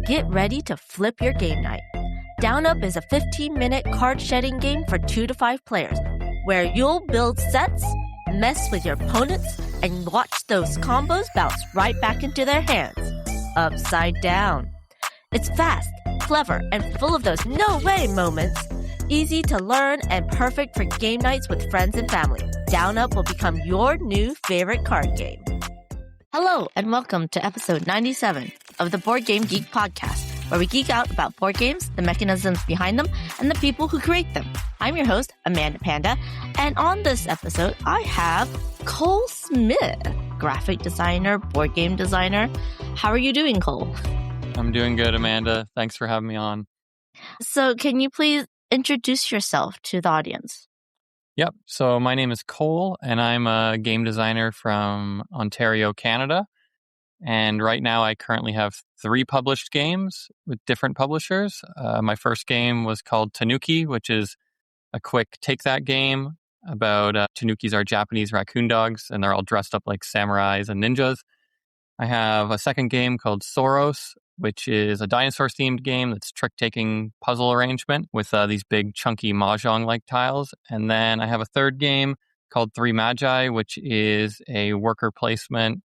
Get ready to flip your game night. Down Up is a 15-minute card shedding game for 2 to 5 players, where you'll build sets, mess with your opponents, and watch those combos bounce right back into their hands. Upside down. It's fast, clever, and full of those no-way moments. Easy to learn and perfect for game nights with friends and family. Down Up will become your new favorite card game. Hello, and welcome to episode 97 of the Board Game Geek podcast, where we geek out about board games, the mechanisms behind them, and the people who create them. I'm your host, Amanda Panda, and on this episode, I have Cole Smith, graphic designer, board game designer. How are you doing, Cole? I'm doing good, Amanda. Thanks for having me on. So can you please introduce yourself to the audience? Yep. So my name is Cole, and I'm a game designer from Ontario, Canada. And right now I currently have 3 published games with different publishers. My first game was called Tanuki, which is a quick take-that game about Tanukis are Japanese raccoon dogs, and they're all dressed up like samurais and ninjas. I have a second game called Sauros, which is a dinosaur-themed game that's trick-taking puzzle arrangement with these big, chunky mahjong-like tiles. And then I have a third game called Magi, which is a worker placement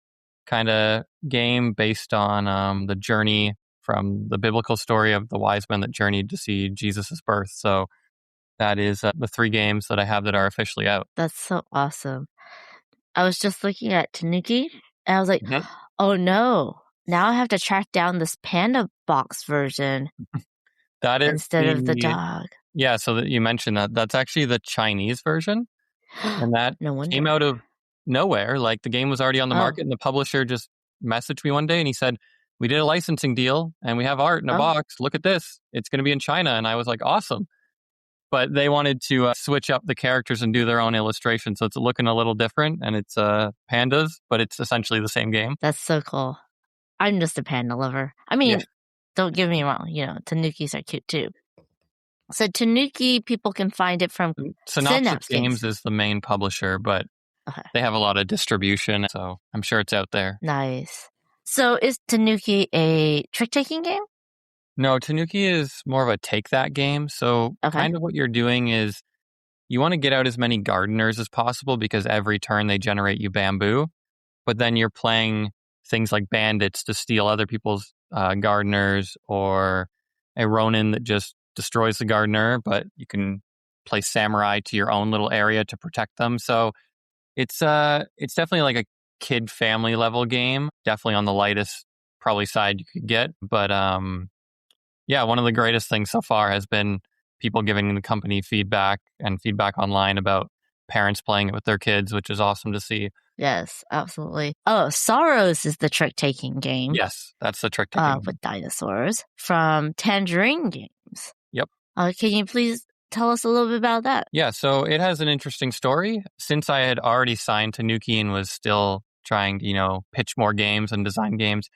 kind of game based on the journey from the biblical story of the wise men that journeyed to see Jesus' birth. So that is the 3 games that I have that are officially out. That's so awesome. I was just looking at Tanuki, and I was like, oh no. Now I have to track down this Panda box version that is instead of the dog. Yeah, so that you mentioned that. That's actually the Chinese version. And that came out of nowhere. Like the game was already on the market and the publisher just messaged me one day and he said, we did a licensing deal and we have art in a box. Look at this. It's going to be in China. And I was like, awesome. But they wanted to switch up the characters and do their own illustration. So it's looking a little different and it's pandas, but it's essentially the same game. That's so cool. I'm just a panda lover. I mean, Don't get me wrong. You know, Tanukis are cute too. So Tanuki, people can find it from Synopsis Games is the main publisher, but they have a lot of distribution, so I'm sure it's out there. Nice. So is Tanuki a trick-taking game? No, Tanuki is more of a take-that game. So kind of what you're doing is you want to get out as many gardeners as possible because every turn they generate you bamboo, but then you're playing things like bandits to steal other people's gardeners, or a Ronin that just destroys the gardener, but you can play samurai to your own little area to protect them. So it's definitely like a kid family level game, definitely on the lightest probably side you could get. But one of the greatest things so far has been people giving the company feedback and feedback online about parents playing it with their kids, which is awesome to see. Yes, absolutely. Oh, Sauros is the trick-taking game. Yes, that's the trick-taking with dinosaurs from Tangerine Games. Yep. Can you please tell us a little bit about that? Yeah, so it has an interesting story. Since I had already signed Tanuki and was still trying to, pitch more games and design games,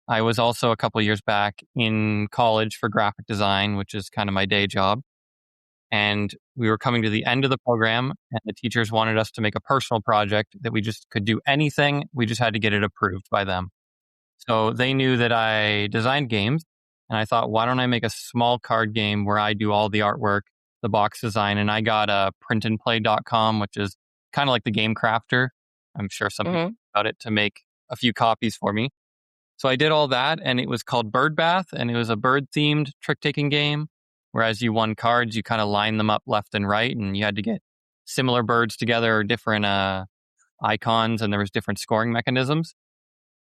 I was also a couple years back in college for graphic design, which is kind of my day job. And we were coming to the end of the program, and the teachers wanted us to make a personal project that we just could do anything. We just had to get it approved by them. So they knew that I designed games, and I thought, why don't I make a small card game where I do all the artwork, the box design, and I got a printandplay.com, which is kind of like the Game Crafter. I'm sure some people about it, to make a few copies for me. So I did all that, and it was called Bird Bath, and it was a bird-themed trick-taking game. Whereas you won cards, you kind of line them up left and right, and you had to get similar birds together, or different icons, and there was different scoring mechanisms.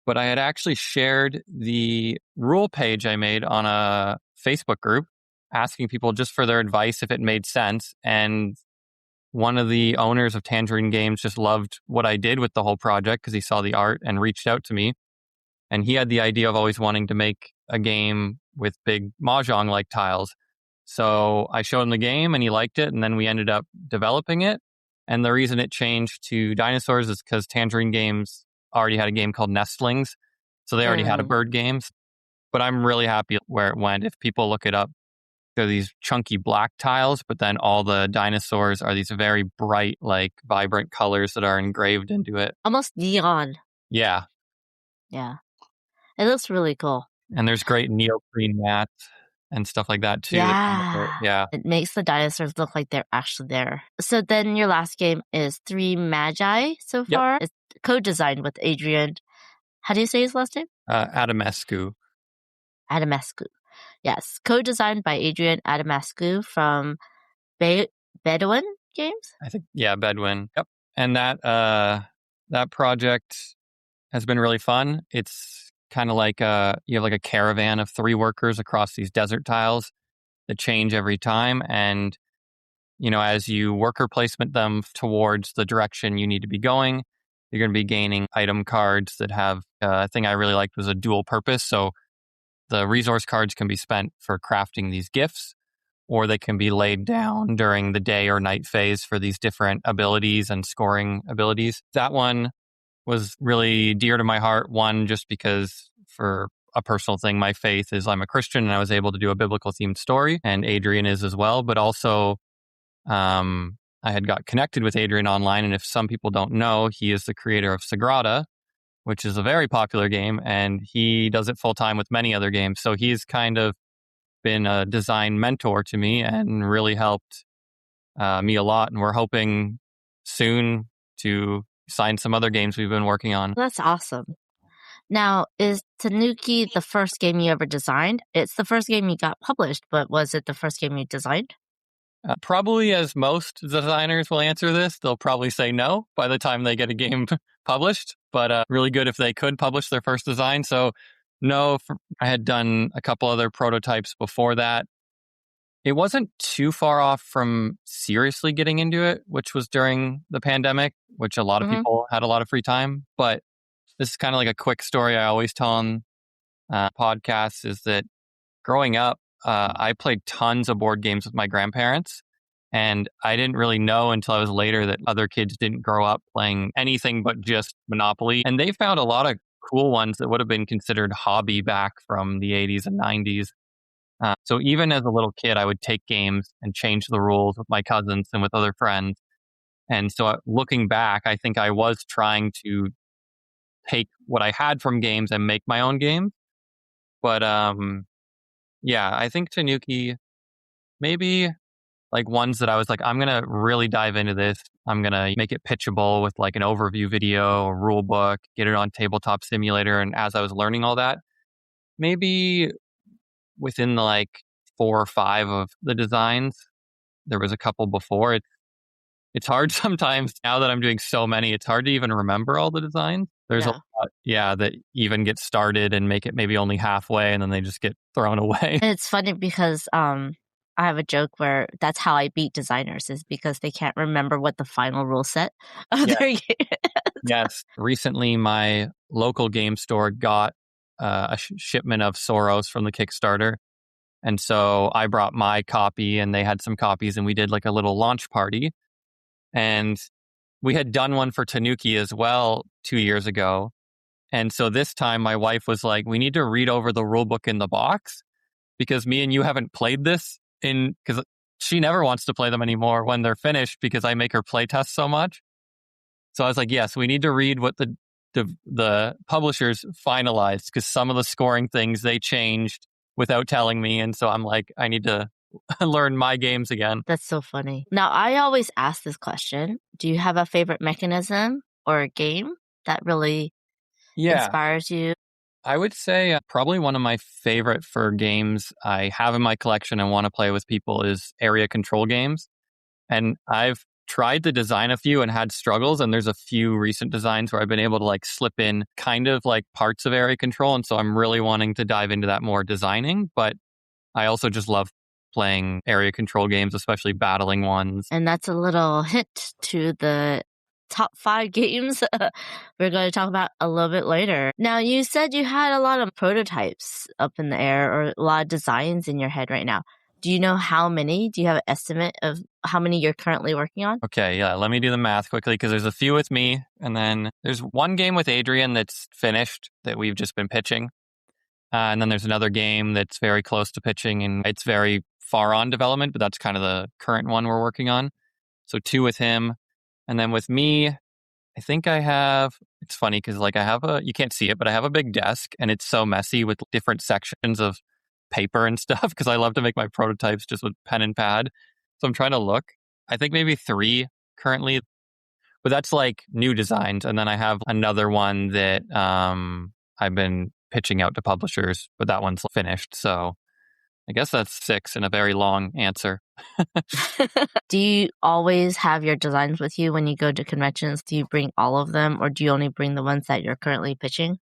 But I had actually shared the rule page I made on a Facebook group, asking people just for their advice if it made sense. And one of the owners of Tangerine Games just loved what I did with the whole project because he saw the art and reached out to me. And he had the idea of always wanting to make a game with big mahjong-like tiles. So I showed him the game and he liked it, and then we ended up developing it. And the reason it changed to dinosaurs is because Tangerine Games already had a game called Nestlings. So they already had a bird game. But I'm really happy where it went. If people look it up, they're these chunky black tiles, but then all the dinosaurs are these very bright, like vibrant colors that are engraved into it. Almost neon. Yeah. Yeah. It looks really cool. And there's great neoprene mats and stuff like that too. Yeah. Yeah. It makes the dinosaurs look like they're actually there. So then your last game is 3 Magi so Yep. far. It's co-designed with Adrian. How do you say his last name? Adamescu. Adamescu. Yes. Co-designed by Adrian Adamescu from Bedouin Games? I think, yeah, Bedouin. Yep. And that project has been really fun. It's kind of like you have like a caravan of 3 workers across these desert tiles that change every time. And, as you worker placement them towards the direction you need to be going, you're going to be gaining item cards that have, a thing I really liked was a dual purpose. So the resource cards can be spent for crafting these gifts, or they can be laid down during the day or night phase for these different abilities and scoring abilities. That one was really dear to my heart. One, just because for a personal thing, my faith is I'm a Christian and I was able to do a biblical themed story, and Adrian is as well. But also, I had got connected with Adrian online. And if some people don't know, he is the creator of Sagrada, which is a very popular game, and he does it full time with many other games. So he's kind of been a design mentor to me and really helped me a lot. And we're hoping soon to sign some other games we've been working on. That's awesome. Now, is Tanuki the first game you ever designed? It's the first game you got published, but was it the first game you designed? Probably, as most designers will answer this, they'll probably say no by the time they get a game published, but really good if they could publish their first design. So no, I had done a couple other prototypes before that. It wasn't too far off from seriously getting into it, which was during the pandemic, which a lot of people had a lot of free time. But this is kind of like a quick story I always tell on podcasts, is that growing up, I played tons of board games with my grandparents. And I didn't really know until I was later that other kids didn't grow up playing anything but just Monopoly. And they found a lot of cool ones that would have been considered hobby back from the 80s and 90s. So even as a little kid, I would take games and change the rules with my cousins and with other friends. And so looking back, I think I was trying to take what I had from games and make my own games. But yeah, I think Tanuki, maybe like ones that I was like, I'm going to really dive into this. I'm going to make it pitchable with like an overview video, a rule book, get it on Tabletop Simulator. And as I was learning all that, maybe within the like 4 or 5 of the designs, there was a couple before. It's hard sometimes now that I'm doing so many, it's hard to even remember all the designs. There's a lot, that even get started and make it maybe only halfway and then they just get thrown away. And it's funny because I have a joke where that's how I beat designers, is because they can't remember what the final rule set of their game is. Yes. Recently, my local game store got a shipment of Sauros from the Kickstarter. And so I brought my copy and they had some copies and we did like a little launch party. And we had done one for Tanuki as well 2 years ago. And so this time my wife was like, we need to read over the rule book in the box because me and you haven't played this because she never wants to play them anymore when they're finished because I make her play test so much. So I was like, yes, we need to read what the publishers finalized because some of the scoring things they changed without telling me. And so I'm like, I need to learn my games again. That's so funny. Now, I always ask this question. Do you have a favorite mechanism or a game that really inspires you? I would say probably one of my favorite for games I have in my collection and want to play with people is area control games. And I've tried to design a few and had struggles. And there's a few recent designs where I've been able to like slip in kind of like parts of area control. And so I'm really wanting to dive into that more designing. But I also just love playing area control games, especially battling ones. And that's a little hint to the top 5 games we're going to talk about a little bit later. Now, you said you had a lot of prototypes up in the air or a lot of designs in your head right now. Do you know how many? Do you have an estimate of how many you're currently working on? Okay, yeah. Let me do the math quickly because there's a few with me. And then there's one game with Adrian that's finished that we've just been pitching. And then there's another game that's very close to pitching and it's very far on development, but that's kind of the current one we're working on. So 2 with him. And then with me, I think I have it's funny because like you can't see it, but I have a big desk and it's so messy with different sections of paper and stuff because I love to make my prototypes just with pen and pad. So I'm trying to look. I think maybe 3 currently, but that's like new designs. And then I have another one that I've been pitching out to publishers, but that one's finished. So I guess that's 6 in a very long answer. Do you always have your designs with you when you go to conventions? Do you bring all of them, or do you only bring the ones that you're currently pitching?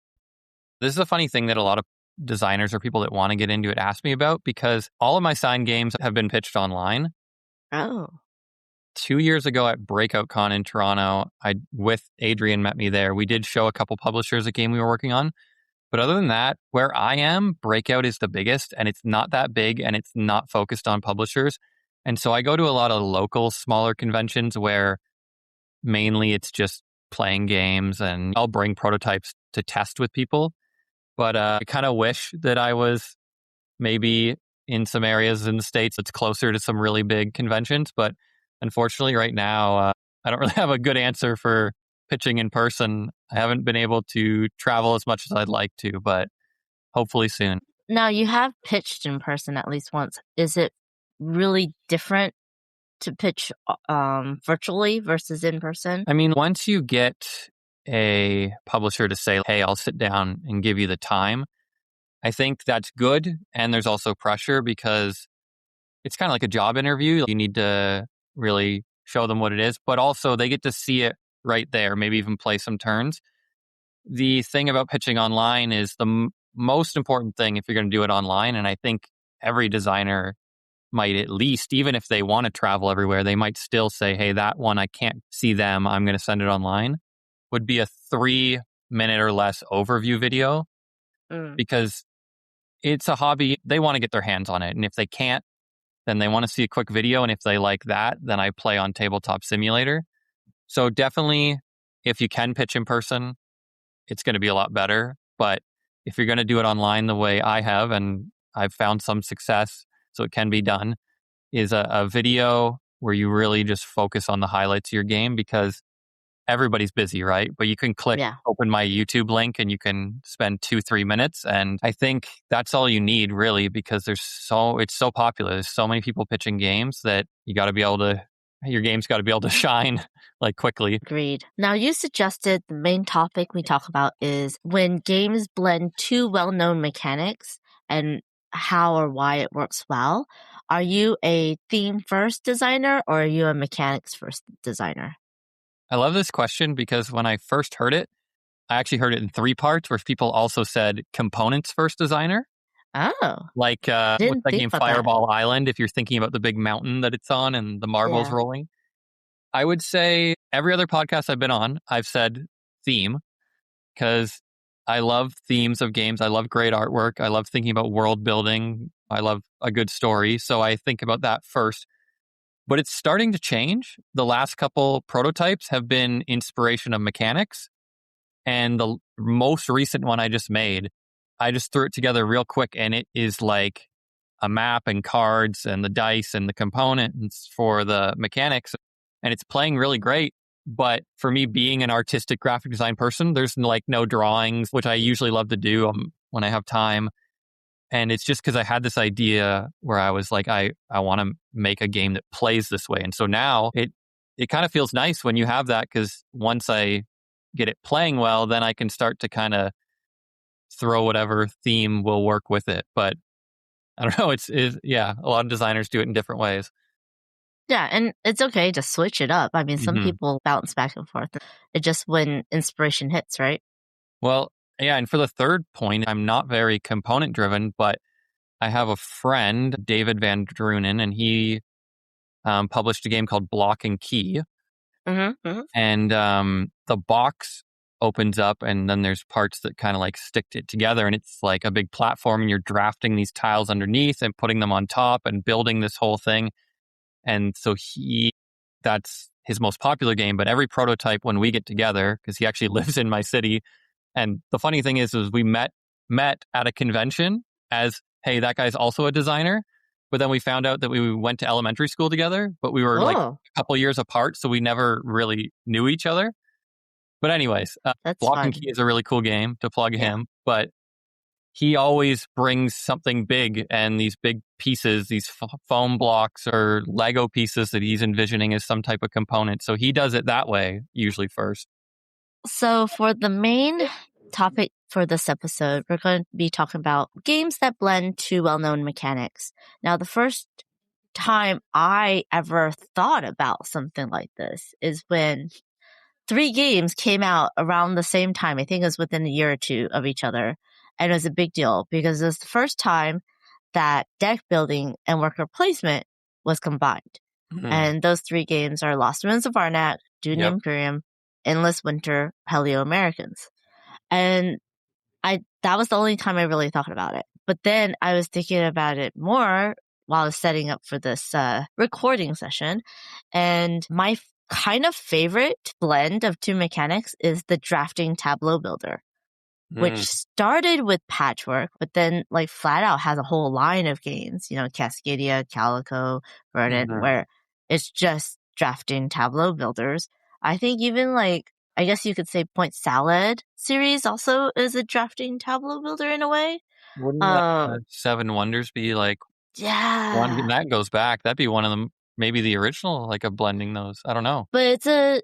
This is a funny thing that a lot of designers or people that want to get into it ask me about, because all of my signed games have been pitched online. Oh. 2 years ago at Breakout Con in Toronto, with Adrian met me there. We did show a couple publishers a game we were working on. But other than that, where I am, Breakout is the biggest, and it's not that big, and it's not focused on publishers. And so I go to a lot of local, smaller conventions where mainly it's just playing games, and I'll bring prototypes to test with people. But I kind of wish that I was maybe in some areas in the States that's closer to some really big conventions. But unfortunately, right now, I don't really have a good answer for pitching in person. I haven't been able to travel as much as I'd like to, but hopefully soon. Now, you have pitched in person at least once. Is it really different to pitch virtually versus in person? I mean, once you get a publisher to say, hey, I'll sit down and give you the time, I think that's good. And there's also pressure because it's kind of like a job interview. You need to really show them what it is, but also they get to see it right there, maybe even play some turns. The thing about pitching online is the most important thing if you're going to do it online, and I think every designer might, at least, even if they want to travel everywhere, they might still say, hey, that one, I can't see them, I'm going to send it online, would be a 3-minute or less overview video. Because it's a hobby. They want to get their hands on it. And if they can't, then they want to see a quick video. And if they like that, then I play on Tabletop Simulator. So definitely, if you can pitch in person, it's going to be a lot better. But if you're going to do it online the way I have, and I've found some success, so it can be done, is a video where you really just focus on the highlights of your game, because everybody's busy, right? But you can open my YouTube link and you can spend 2-3 minutes. And I think that's all you need, really, because it's so popular. There's so many people pitching games that your game's got to be able to shine like quickly. Agreed. Now, you suggested the main topic we talk about is when games blend 2 well-known mechanics and how or why it works well. Are you a theme-first designer, or are you a mechanics-first designer? I love this question because when I first heard it, I actually heard it in 3 parts, where people also said components-first designer. Oh. Like what's that game, Fireball Island, if you're thinking about the big mountain that it's on and the marbles rolling. I would say every other podcast I've been on, I've said theme, because I love themes of games. I love great artwork. I love thinking about world building. I love a good story. So I think about that first. But it's starting to change. The last couple prototypes have been inspiration of mechanics. And the most recent one I just made, I just threw it together real quick, and it is like a map and cards and the dice and the components for the mechanics. And it's playing really great. But for me, being an artistic graphic design person, there's like no drawings, which I usually love to do when I have time. And it's just because I had this idea where I was like, I want to make a game that plays this way. And so now it kind of feels nice when you have that, because once I get it playing well, then I can start to kind of throw whatever theme will work with it. But I don't know, a lot of designers do it in different ways. Yeah, and it's okay to switch it up. I mean, some people bounce back and forth. It just when inspiration hits, right? Well, yeah, and for the third point, I'm not very component driven, but I have a friend, David Van Drunen, and he published a game called Block and Key. And the box opens up, and then there's parts that kind of like stick it together, and it's like a big platform, and you're drafting these tiles underneath and putting them on top and building this whole thing. And so that's his most popular game. But every prototype, when we get together, because he actually lives in my city, and the funny thing is we met at a convention as, hey, that guy's also a designer. But then we found out that we went to elementary school together, but we were like a couple years apart, so we never really knew each other. But anyways, That's Block and fun. Key is a really cool game to plug Yeah. him, but he always brings something big and these big pieces, these foam blocks or Lego pieces that he's envisioning as some type of component. So he does it that way, usually first. So for the main topic for this episode, we're going to be talking about games that blend two well-known mechanics. Now, the first time I ever thought about something like this is when 3 games came out around the same time. I think it was within a year or two of each other. And it was a big deal because it was the first time that deck building and worker placement was combined. And those 3 games are Lost Winds of Arnak, Dune Yep. Imperium, Endless Winter, Paleoamericans. And that was the only time I really thought about it. But then I was thinking about it more while I was setting up for this recording session. And my kind of favorite blend of 2 mechanics is the drafting tableau builder, which started with Patchwork, but then like Flatout has a whole line of games, Cascadia, Calico, Verdant, where it's just drafting tableau builders. I think even I guess you could say Point Salad series also is a drafting tableau builder in a way. Wouldn't 7 Wonders be Yeah. one that goes back? That'd be one of them, maybe the original, of blending those. I don't know. But it's a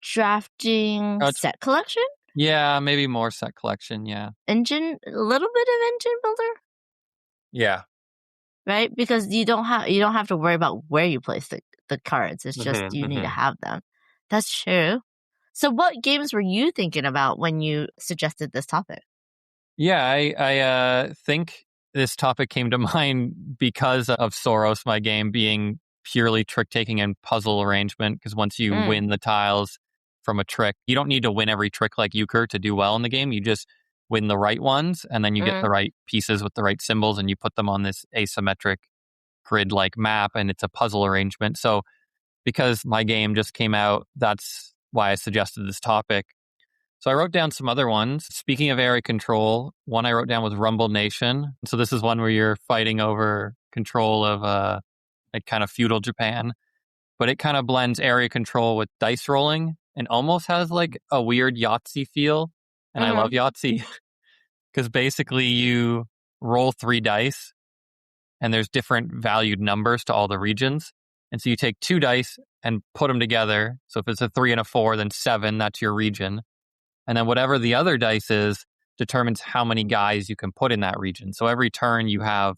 drafting set collection? Yeah, maybe more set collection, yeah. A little bit of engine builder? Yeah. Right? Because you don't have to worry about where you place the cards. It's just you need to have them. That's true. So what games were you thinking about when you suggested this topic? Yeah, I think this topic came to mind because of Sauros, my game, being purely trick-taking and puzzle arrangement, because once you win the tiles from a trick, you don't need to win every trick like Euchre to do well in the game. You just win the right ones, and then you get the right pieces with the right symbols, and you put them on this asymmetric grid-like map, and it's a puzzle arrangement. So because my game just came out, that's why I suggested this topic. So I wrote down some other ones. Speaking of area control, one I wrote down was Rumble Nation. So this is one where you're fighting over control of kind of feudal Japan, but it kind of blends area control with dice rolling and almost has a weird Yahtzee feel. And I love Yahtzee because basically you roll 3 dice and there's different valued numbers to all the regions. And so you take 2 dice and put them together. So if it's a 3 and a 4, then 7, that's your region. And then whatever the other dice is determines how many guys you can put in that region. So every turn you have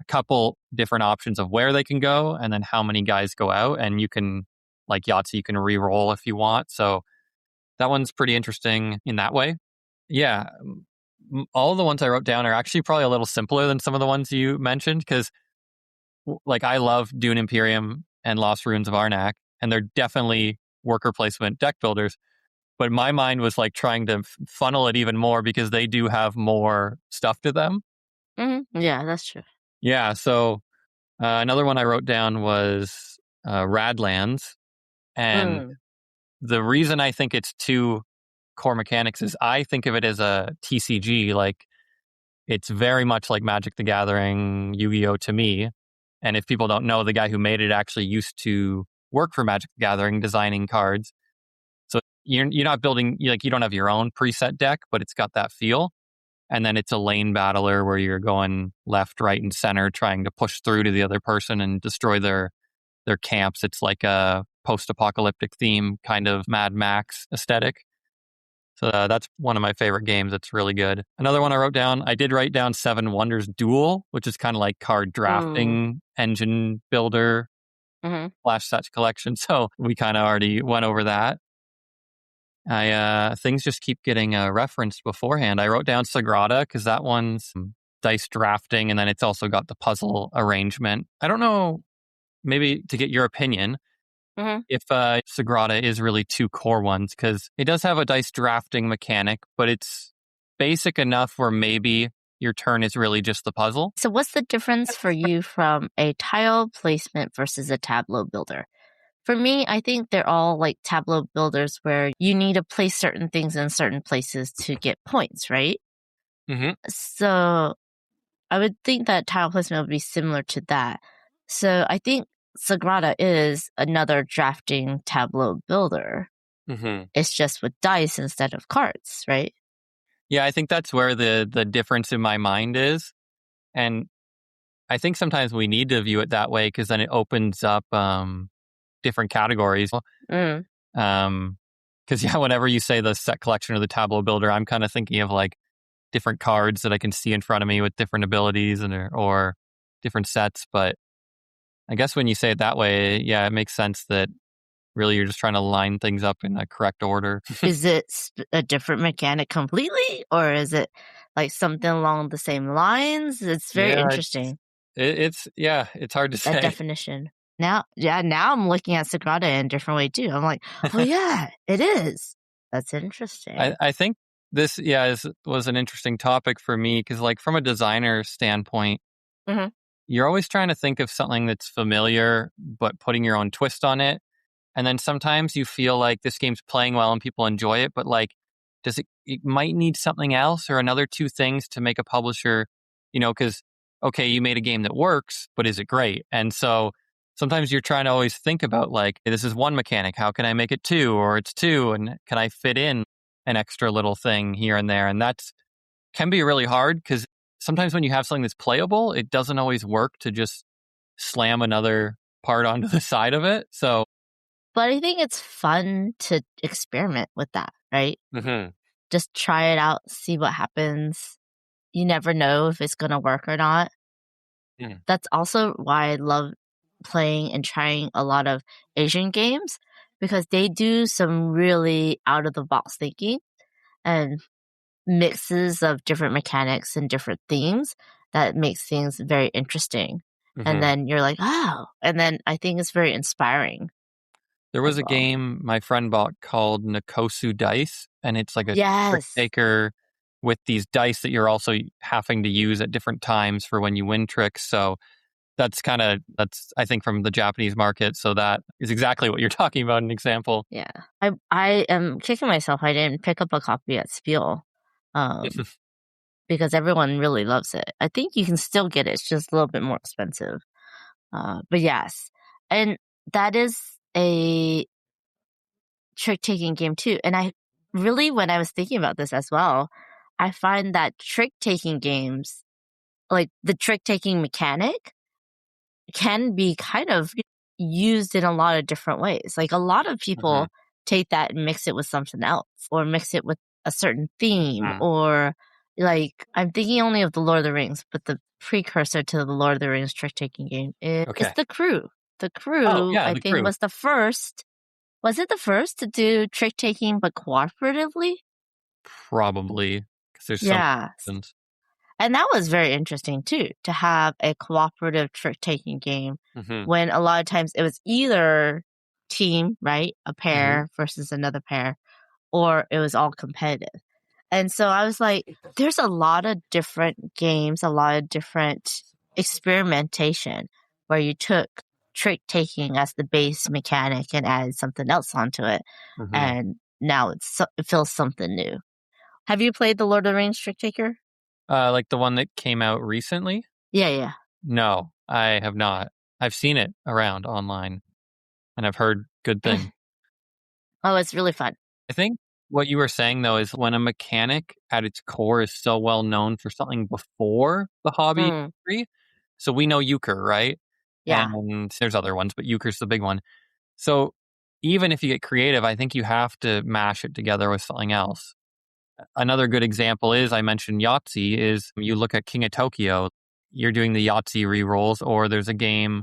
a couple different options of where they can go and then how many guys go out. And you can, like Yahtzee, you can re-roll if you want. So that one's pretty interesting in that way. Yeah. All the ones I wrote down are actually probably a little simpler than some of the ones you mentioned because I love Dune Imperium and Lost Ruins of Arnak, and they're definitely worker placement deck builders. But my mind was trying to funnel it even more because they do have more stuff to them. Yeah, that's true. Yeah. So another one I wrote down was Radlands. And the reason I think it's 2 core mechanics is I think of it as a TCG. It's very much like Magic the Gathering, Yu-Gi-Oh! To me. And if people don't know, the guy who made it actually used to work for Magic the Gathering, designing cards. So you're not building, you don't have your own preset deck, but it's got that feel. And then it's a lane battler where you're going left, right, and center, trying to push through to the other person and destroy their camps. It's like a post-apocalyptic theme, kind of Mad Max aesthetic. So that's one of my favorite games. It's really good. Another one I did write down 7 Wonders Duel, which is kind of like card drafting, engine builder, flash set collection. So we kind of already went over that. Things just keep getting referenced beforehand. I wrote down Sagrada because that one's dice drafting, and then it's also got the puzzle arrangement. I don't know, maybe to get your opinion, if Sagrada is really 2 core ones, because it does have a dice drafting mechanic, but it's basic enough where maybe your turn is really just the puzzle. So what's the difference for you from a tile placement versus a tableau builder? For me, I think they're all like tableau builders where you need to place certain things in certain places to get points, right? So I would think that tile placement would be similar to that. So I think Sagrada is another drafting tableau builder. Mm-hmm. It's just with dice instead of cards, right? Yeah, I think that's where the difference in my mind is. And I think sometimes we need to view it that way because then it opens up different categories. Mm. Because yeah, whenever you say the set collection or the tableau builder, I'm kind of thinking of like different cards that I can see in front of me with different abilities or different sets. But I guess when you say it that way, yeah, it makes sense that really you're just trying to line things up in a correct order. Is it a different mechanic completely, or is it like something along the same lines? It's very Yeah, interesting, it's hard to that say. definition. Now I'm looking at Sagrada in a different way too. I'm like, oh yeah, it is. That's interesting. I think this, was an interesting topic for me because, like, from a designer standpoint, Mhm. you're always trying to think of something that's familiar, but putting your own twist on it. And then sometimes you feel like this game's playing well and people enjoy it, but like, it might need something else or another two things to make a publisher, because, okay, you made a game that works, but is it great? And so sometimes you're trying to always think about like, this is one mechanic. How can I make it two? Or it's two. And can I fit in an extra little thing here and there? And that's can be really hard because sometimes when you have something that's playable, it doesn't always work to just slam another part onto the side of it. So, But I think it's fun to experiment with that, right? Mhm. Just try it out, see what happens. You never know if it's going to work or not. Yeah. That's also why I love playing and trying a lot of Asian games, because they do some really out of the box thinking and mixes of different mechanics and different themes that makes things very interesting. And Mhm. then you're like, oh, and then I think it's very inspiring There as was a well. game my friend bought called Nokosu Dice, and it's like a trick Yes. taker with these dice that you're also having to use at different times for when you win tricks. So that's I think from the Japanese market. So that is exactly what you're talking about, an example. Yeah. I am kicking myself. I didn't pick up a copy at Spiel. Um, because everyone really loves it. I think you can still get it. It's just a little bit more expensive. But yes. And that is a trick-taking game too. And I really, when I was thinking about this as well, I find that trick-taking games, like the trick-taking mechanic, can be kind of used in a lot of different ways. Like a lot of people Mhm. take that and mix it with something else or mix it with a certain theme, Mhm. or like I'm thinking only of the Lord of the Rings, but the precursor to the Lord of the Rings trick taking game is Okay. the Crew. The Oh, Crew, yeah, I the think, crew. was the first. Was it the first to do trick taking but cooperatively? Probably because there's some Yeah. options. And that was very interesting too, to have a cooperative trick-taking game Mhm. when a lot of times it was either team, right? A Mhm. pair versus another pair, or it was all competitive. And so I was like, there's a lot of different games, a lot of different experimentation where you took trick-taking as the base mechanic and added something else onto it. Mhm. And now it feels something new. Have you played the Lord of the Rings Trick Taker? Like the one that came out recently? Yeah, yeah. No, I have not. I've seen it around online and I've heard good things. Oh, it's really fun. I think what you were saying though is when a mechanic at its core is so well known for something before the hobby Mm, industry. So we know euchre, right? yeah. And there's other ones, but euchre's the big one. So even if you get creative, I think you have to mash it together with something else. Another good example is I mentioned Yahtzee is you look at King of Tokyo, you're doing the Yahtzee rerolls, or there's a game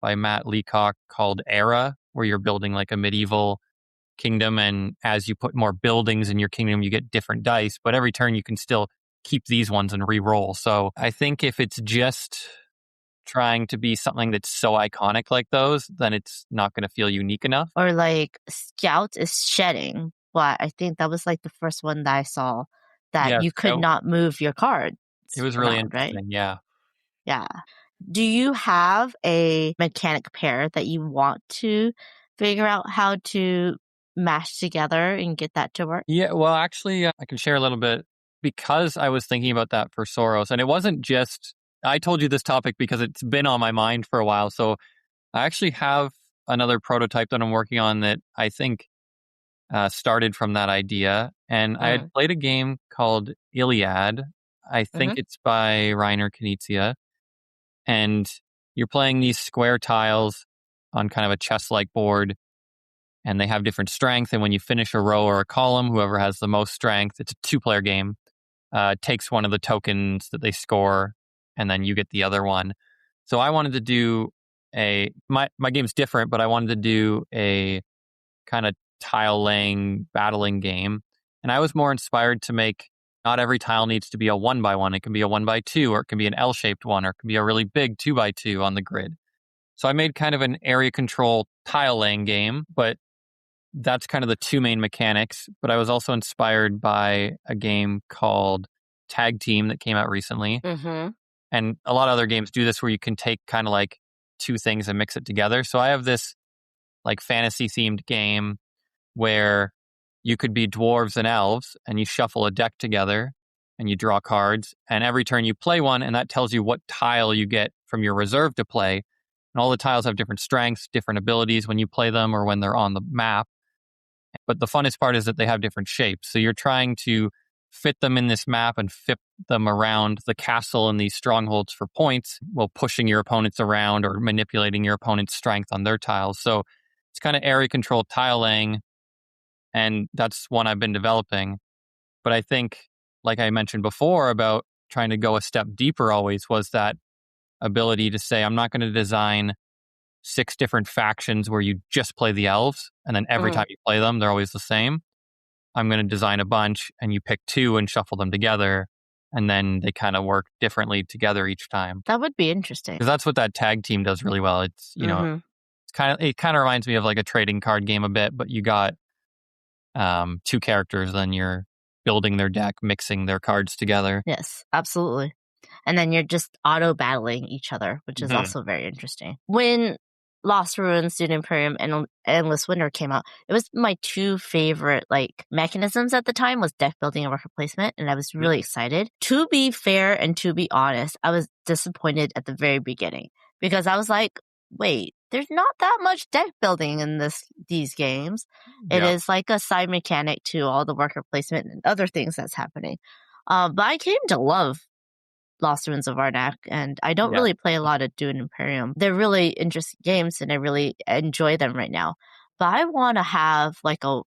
by Matt Leacock called Era, where you're building like a medieval kingdom. And as you put more buildings in your kingdom, you get different dice, but every turn you can still keep these ones and re-roll. So I think if it's just trying to be something that's so iconic like those, then it's not going to feel unique enough. Or like Scout is shedding. But I think that was like the first one that I saw that Yeah, you could so not move your cards it was really around, right? interesting. Yeah. Yeah. Do you have a mechanic pair that you want to figure out how to mash together and get that to work? Yeah, well, actually, I can share a little bit because I was thinking about that for Sauros. And it wasn't just, I told you this topic because it's been on my mind for a while. So I actually have another prototype that I'm working on that I think started from that idea. And I had played a game called Iliad. I think it's by Reiner Knizia. And you're playing these square tiles on kind of a chess-like board, and they have different strength. And when you finish a row or a column, whoever has the most strength, it's a 2-player game, takes one of the tokens that they score, and then you get the other one. So I wanted to do my game's different, but I wanted to do a kind of tile laying battling game. And I was more inspired to make, not every tile needs to be a 1x1. It can be a 1x2, or it can be an L-shaped one, or it can be a really big 2x2 on the grid. So I made kind of an area control tile laying game, but that's kind of the two main mechanics. But I was also inspired by a game called Tag Team that came out recently. And a lot of other games do this, where you can take kind of like two things and mix it together. So I have this like fantasy themed game where you could be dwarves and elves, and you shuffle a deck together and you draw cards, and every turn you play one, and that tells you what tile you get from your reserve to play. And all the tiles have different strengths, different abilities when you play them or when they're on the map. But the funnest part is that they have different shapes. So you're trying to fit them in this map and fit them around the castle and these strongholds for points, while pushing your opponents around or manipulating your opponent's strength on their tiles. So it's kind of area controlled tile laying, and that's one I've been developing. But I think, like I mentioned before about trying to go a step deeper always, was that ability to say, I'm not going to design 6 different factions where you just play the elves, and then every time you play them, they're always the same. I'm going to design a bunch, and you pick 2 and shuffle them together, and then they kind of work differently together each time. That would be interesting. Because that's what that Tag Team does really well. It's, you know, it kind of reminds me of like a trading card game a bit, but you got 2 characters, then you're building their deck, mixing their cards together. Yes, absolutely. And then you're just auto battling each other, which is also very interesting. When Lost Ruins, Dune Imperium, and Endless Winter came out, it was my 2 favorite like mechanisms at the time was deck building and worker placement, and I was really excited. To be fair and to be honest, I was disappointed at the very beginning, because I was like, wait, there's not that much deck building in these games. It is like a side mechanic to all the worker placement and other things that's happening. But I came to love Lost Ruins of Arnak, and I don't really play a lot of Dune Imperium. They're really interesting games, and I really enjoy them right now. But I want to have like a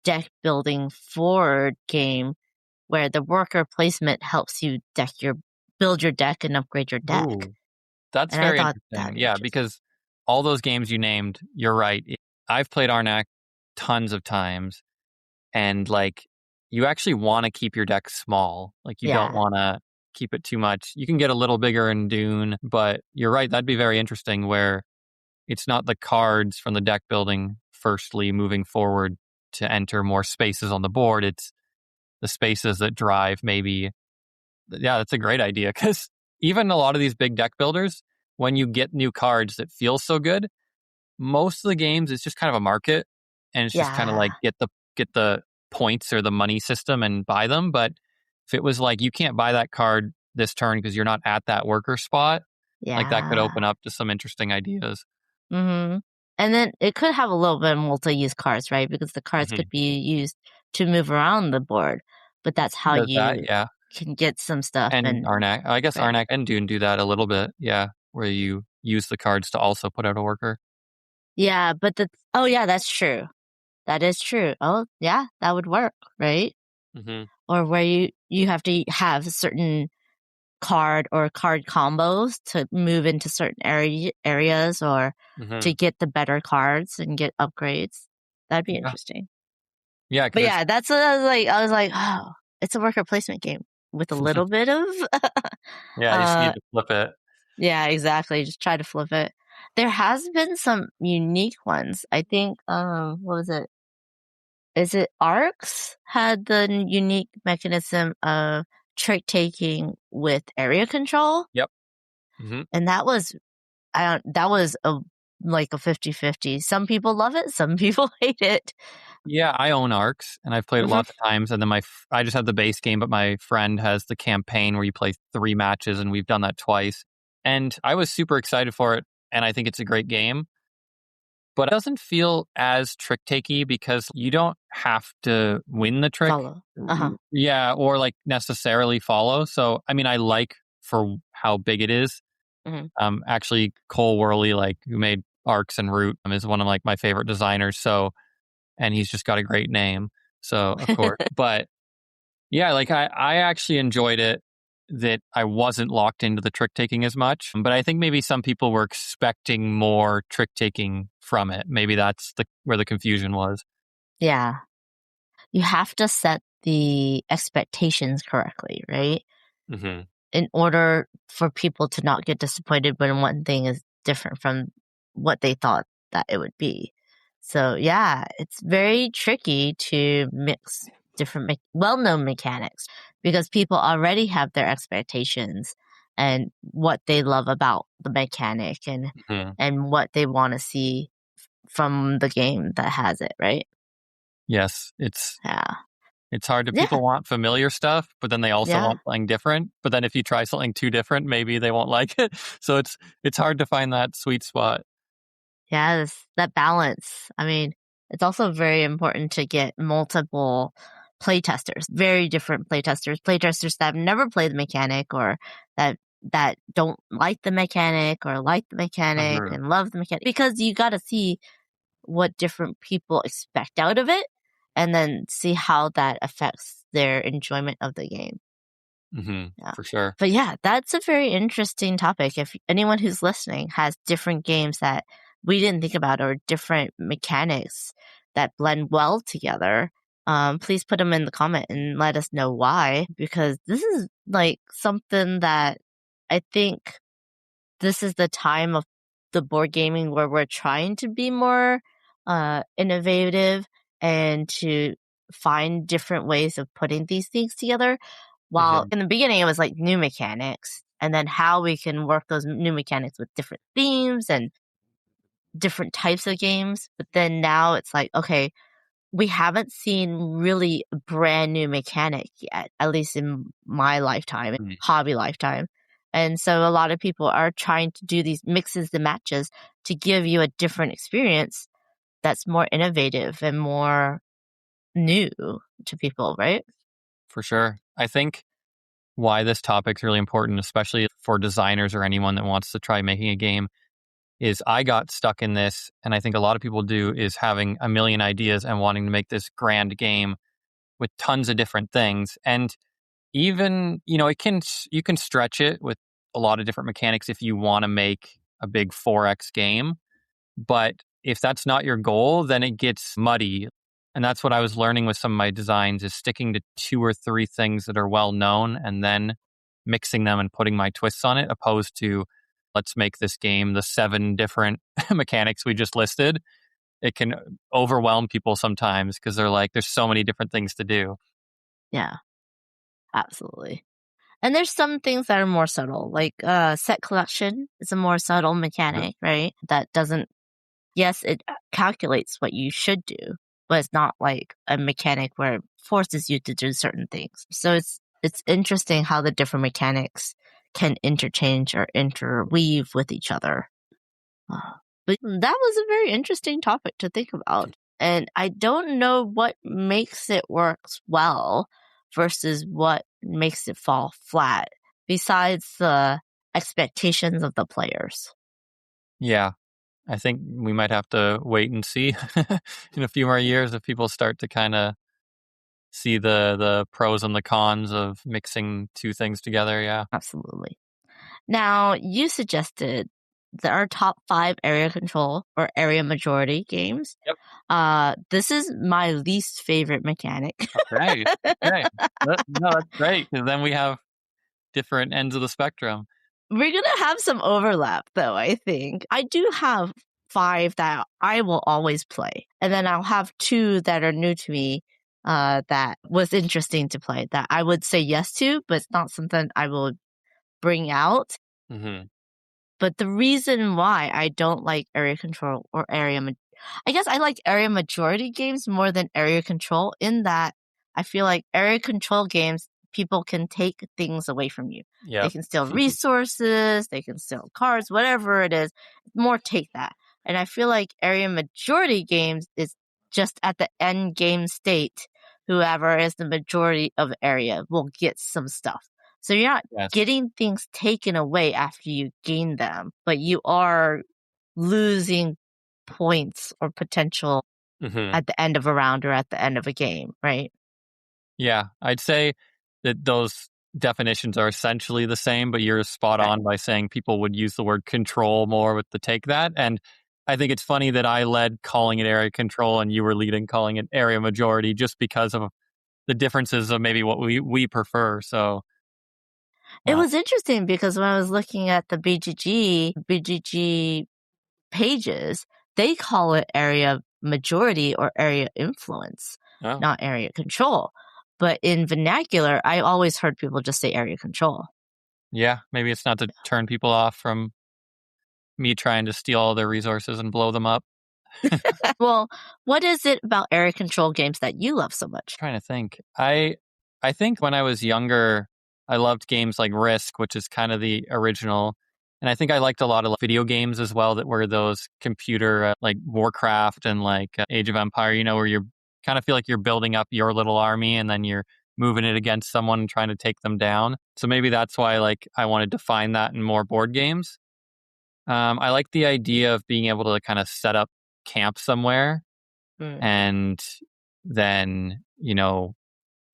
deck building forward game where the worker placement helps you build your deck and upgrade your deck. Ooh, that's very interesting. Yeah, because all those games you named, you're right. I've played Arnak tons of times, and like you actually want to keep your deck small. Like you don't want to keep it too much. You can get a little bigger in Dune, but you're right. That'd be very interesting, where it's not the cards from the deck building firstly moving forward to enter more spaces on the board. It's the spaces that drive maybe. Yeah, that's a great idea, because even a lot of these big deck builders, when you get new cards that feel so good, most of the games it's just kind of a market, and it's just kind of like get the points or the money system and buy them. But if it was like, you can't buy that card this turn because you're not at that worker spot, like that could open up to some interesting ideas. And then it could have a little bit of multi-use cards, right? Because the cards could be used to move around the board, but that's how you can get some stuff. And Arnak, I guess Arnak and Dune do that a little bit, where you use the cards to also put out a worker. Yeah, but that's true. That is true. Oh, yeah, that would work, right? Or where you have to have certain card or card combos to move into certain areas or to get the better cards and get upgrades. That'd be interesting. Yeah, but that's what I was like, oh, it's a worker placement game with a little bit of you just need to flip it. Yeah, exactly. Just try to flip it. There has been some unique ones. I think what was it? Is it Arcs had the unique mechanism of trick taking with area control? Yep. And that was like a 50-50. Some people love it, some people hate it. Yeah, I own Arcs, and I've played it lots of times. And then I just have the base game, but my friend has the campaign where you play 3 matches, and we've done that twice. And I was super excited for it, and I think it's a great game. but it doesn't feel as trick-takey because you don't have to win the trick. Follow. Yeah, or like necessarily follow. So, I mean, I like for how big it is. Actually, Cole Worley, like who made Arcs and Root, is one of like my favorite designers. So, and he's just got a great name. So, of course, but yeah, like I actually enjoyed it that I wasn't locked into the trick taking as much. But I think maybe some people were expecting more trick taking from it. Maybe that's where the confusion was. Yeah. You have to set the expectations correctly, right? In order for people to not get disappointed when one thing is different from what they thought that it would be. So yeah, it's very tricky to mix different well-known mechanics because people already have their expectations and what they love about the mechanic and what they want to see from the game that has it, right? Yes, it's hard to people want familiar stuff, but then they also want something different. But then if you try something too different, maybe they won't like it. So it's hard to find that sweet spot. Yeah, that balance. I mean, it's also very important to get multiple playtesters, very different playtesters that have never played the mechanic or that don't like the mechanic or like the mechanic and love the mechanic, because you got to see what different people expect out of it and then see how that affects their enjoyment of the game. For sure. But yeah, that's a very interesting topic. If anyone who's listening has different games that we didn't think about or different mechanics that blend well together, please put them in the comment and let us know why, because this is like something that I think this is the time of the board gaming where we're trying to be more innovative and to find different ways of putting these things together. While in the beginning it was like new mechanics, and then how we can work those new mechanics with different themes and different types of games. But then now it's like, okay, we haven't seen really a brand new mechanic yet, at least in my lifetime, hobby lifetime. And so a lot of people are trying to do these mixes and matches to give you a different experience that's more innovative and more new to people, right? For sure. I think why this topic's really important, especially for designers or anyone that wants to try making a game, is I got stuck in this, and I think a lot of people do, is having a million ideas and wanting to make this grand game with tons of different things. And even, you can stretch it with a lot of different mechanics if you want to make a big 4X game. But if that's not your goal, then it gets muddy. And that's what I was learning with some of my designs, is sticking to 2 or 3 things that are well known and then mixing them and putting my twists on it, opposed to let's make this game the 7 different mechanics we just listed. It can overwhelm people sometimes because they're like, there's so many different things to do. Yeah, absolutely. And there's some things that are more subtle, like set collection is a more subtle mechanic, right? That doesn't, yes, it calculates what you should do, but it's not like a mechanic where it forces you to do certain things. So it's interesting how the different mechanics can interchange or interweave with each other. But that was a very interesting topic to think about. And I don't know what makes it work well versus what makes it fall flat, besides the expectations of the players. Yeah. I think we might have to wait and see in a few more years if people start to kind of see the pros and the cons of mixing 2 things together. Yeah. Absolutely. Now, you suggested there are top 5 area control or area majority games. Yep. This is my least favorite mechanic. Okay. No, that's great, because then we have different ends of the spectrum. We're going to have some overlap, though, I think. I do have 5 that I will always play. And then I'll have 2 that are new to me that was interesting to play, that I would say yes to, but it's not something I will bring out. But the reason why I don't like area control or I guess I like area majority games more than area control, in that I feel like area control games, people can take things away from you. They can steal resources, they can steal cards, whatever it is. More take that. And I feel like area majority games is just at the end game state, whoever is the majority of area will get some stuff. So you're not Yes. getting things taken away after you gain them, but you are losing points or potential at the end of a round or at the end of a game, right? Yeah, I'd say that those definitions are essentially the same, but you're spot on by saying people would use the word control more with the take that. And I think it's funny that I led calling it area control and you were leading calling it area majority just because of the differences of maybe what we prefer. So it was interesting because when I was looking at the BGG pages, they call it area majority or area influence, not area control. But in vernacular, I always heard people just say area control. Yeah, maybe it's not to turn people off from me trying to steal all their resources and blow them up. Well, what is it about area control games that you love so much? I'm trying to think. I think when I was younger, I loved games like Risk, which is kind of the original. And I think I liked a lot of video games as well that were those computer like Warcraft and like Age of Empire, where you kind of feel like you're building up your little army and then you're moving it against someone and trying to take them down. So maybe that's why I wanted to find that in more board games. I like the idea of being able to kind of set up camp somewhere and then,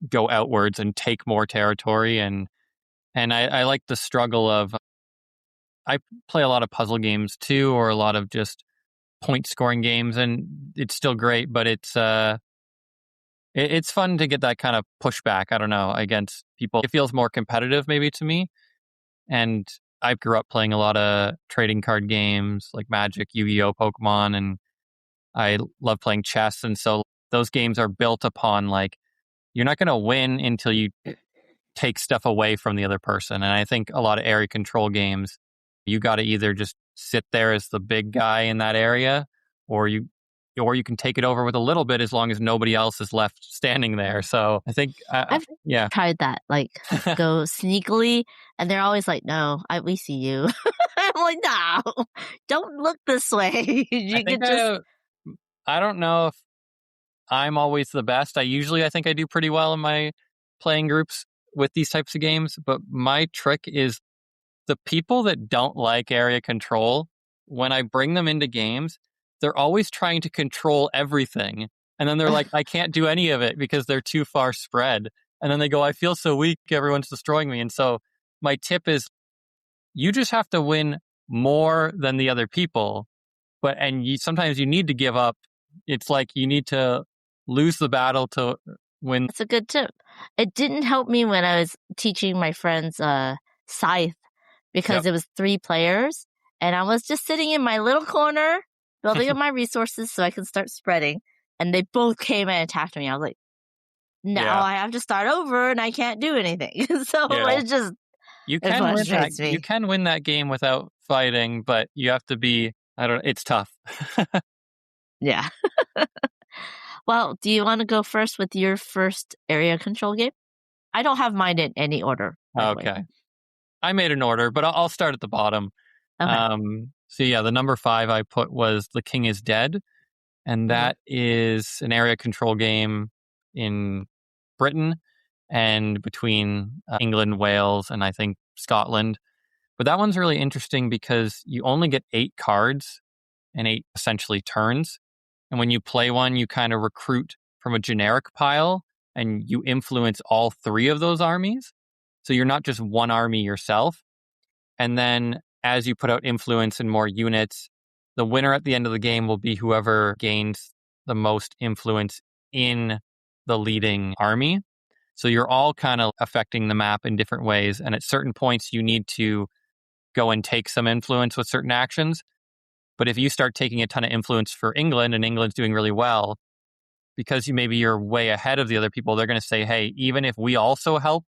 go outwards and take more territory. And I like the struggle of, I play a lot of puzzle games too, or a lot of just point scoring games, and it's still great, but it's fun to get that kind of pushback, I don't know, against people. It feels more competitive maybe to me. And I grew up playing a lot of trading card games like Magic, Yu-Gi-Oh, Pokemon, and I love playing chess. And so those games are built upon you're not going to win until you take stuff away from the other person. And I think a lot of area control games, you got to either just sit there as the big guy in that area, or you can take it over with a little bit as long as nobody else is left standing there. So I think, I've tried that, go sneakily, and they're always like, no, we see you. I'm like, no, don't look this way. I don't know if I'm always the best. I think I do pretty well in my playing groups with these types of games, but my trick is the people that don't like area control, when I bring them into games, they're always trying to control everything. And then they're like, I can't do any of it because they're too far spread. And then they go, I feel so weak, everyone's destroying me. And so my tip is you just have to win more than the other people. Sometimes you need to give up. It's like you need to lose the battle to win. That's a good tip. It didn't help me when I was teaching my friends Scythe because it was 3 players and I was just sitting in my little corner building up my resources so I can start spreading. And they both came and attacked me. I was like, now I have to start over and I can't do anything. So it's just... You can win that game without fighting, but you have to be... it's tough. Yeah. Well, do you want to go first with your first area control game? I don't have mine in any order. Okay. I made an order, but I'll start at the bottom. Okay. So the number 5 I put was The King is Dead. And that is an area control game in Britain and between England, Wales, and I think Scotland. But that one's really interesting because you only get 8 cards and 8 essentially turns. And when you play one, you kind of recruit from a generic pile and you influence all 3 of those armies. So you're not just one army yourself. And then as you put out influence and more units, the winner at the end of the game will be whoever gains the most influence in the leading army. So you're all kind of affecting the map in different ways. And at certain points, you need to go and take some influence with certain actions. But if you start taking a ton of influence for England and England's doing really well, because you're way ahead of the other people, they're going to say, hey, even if we also help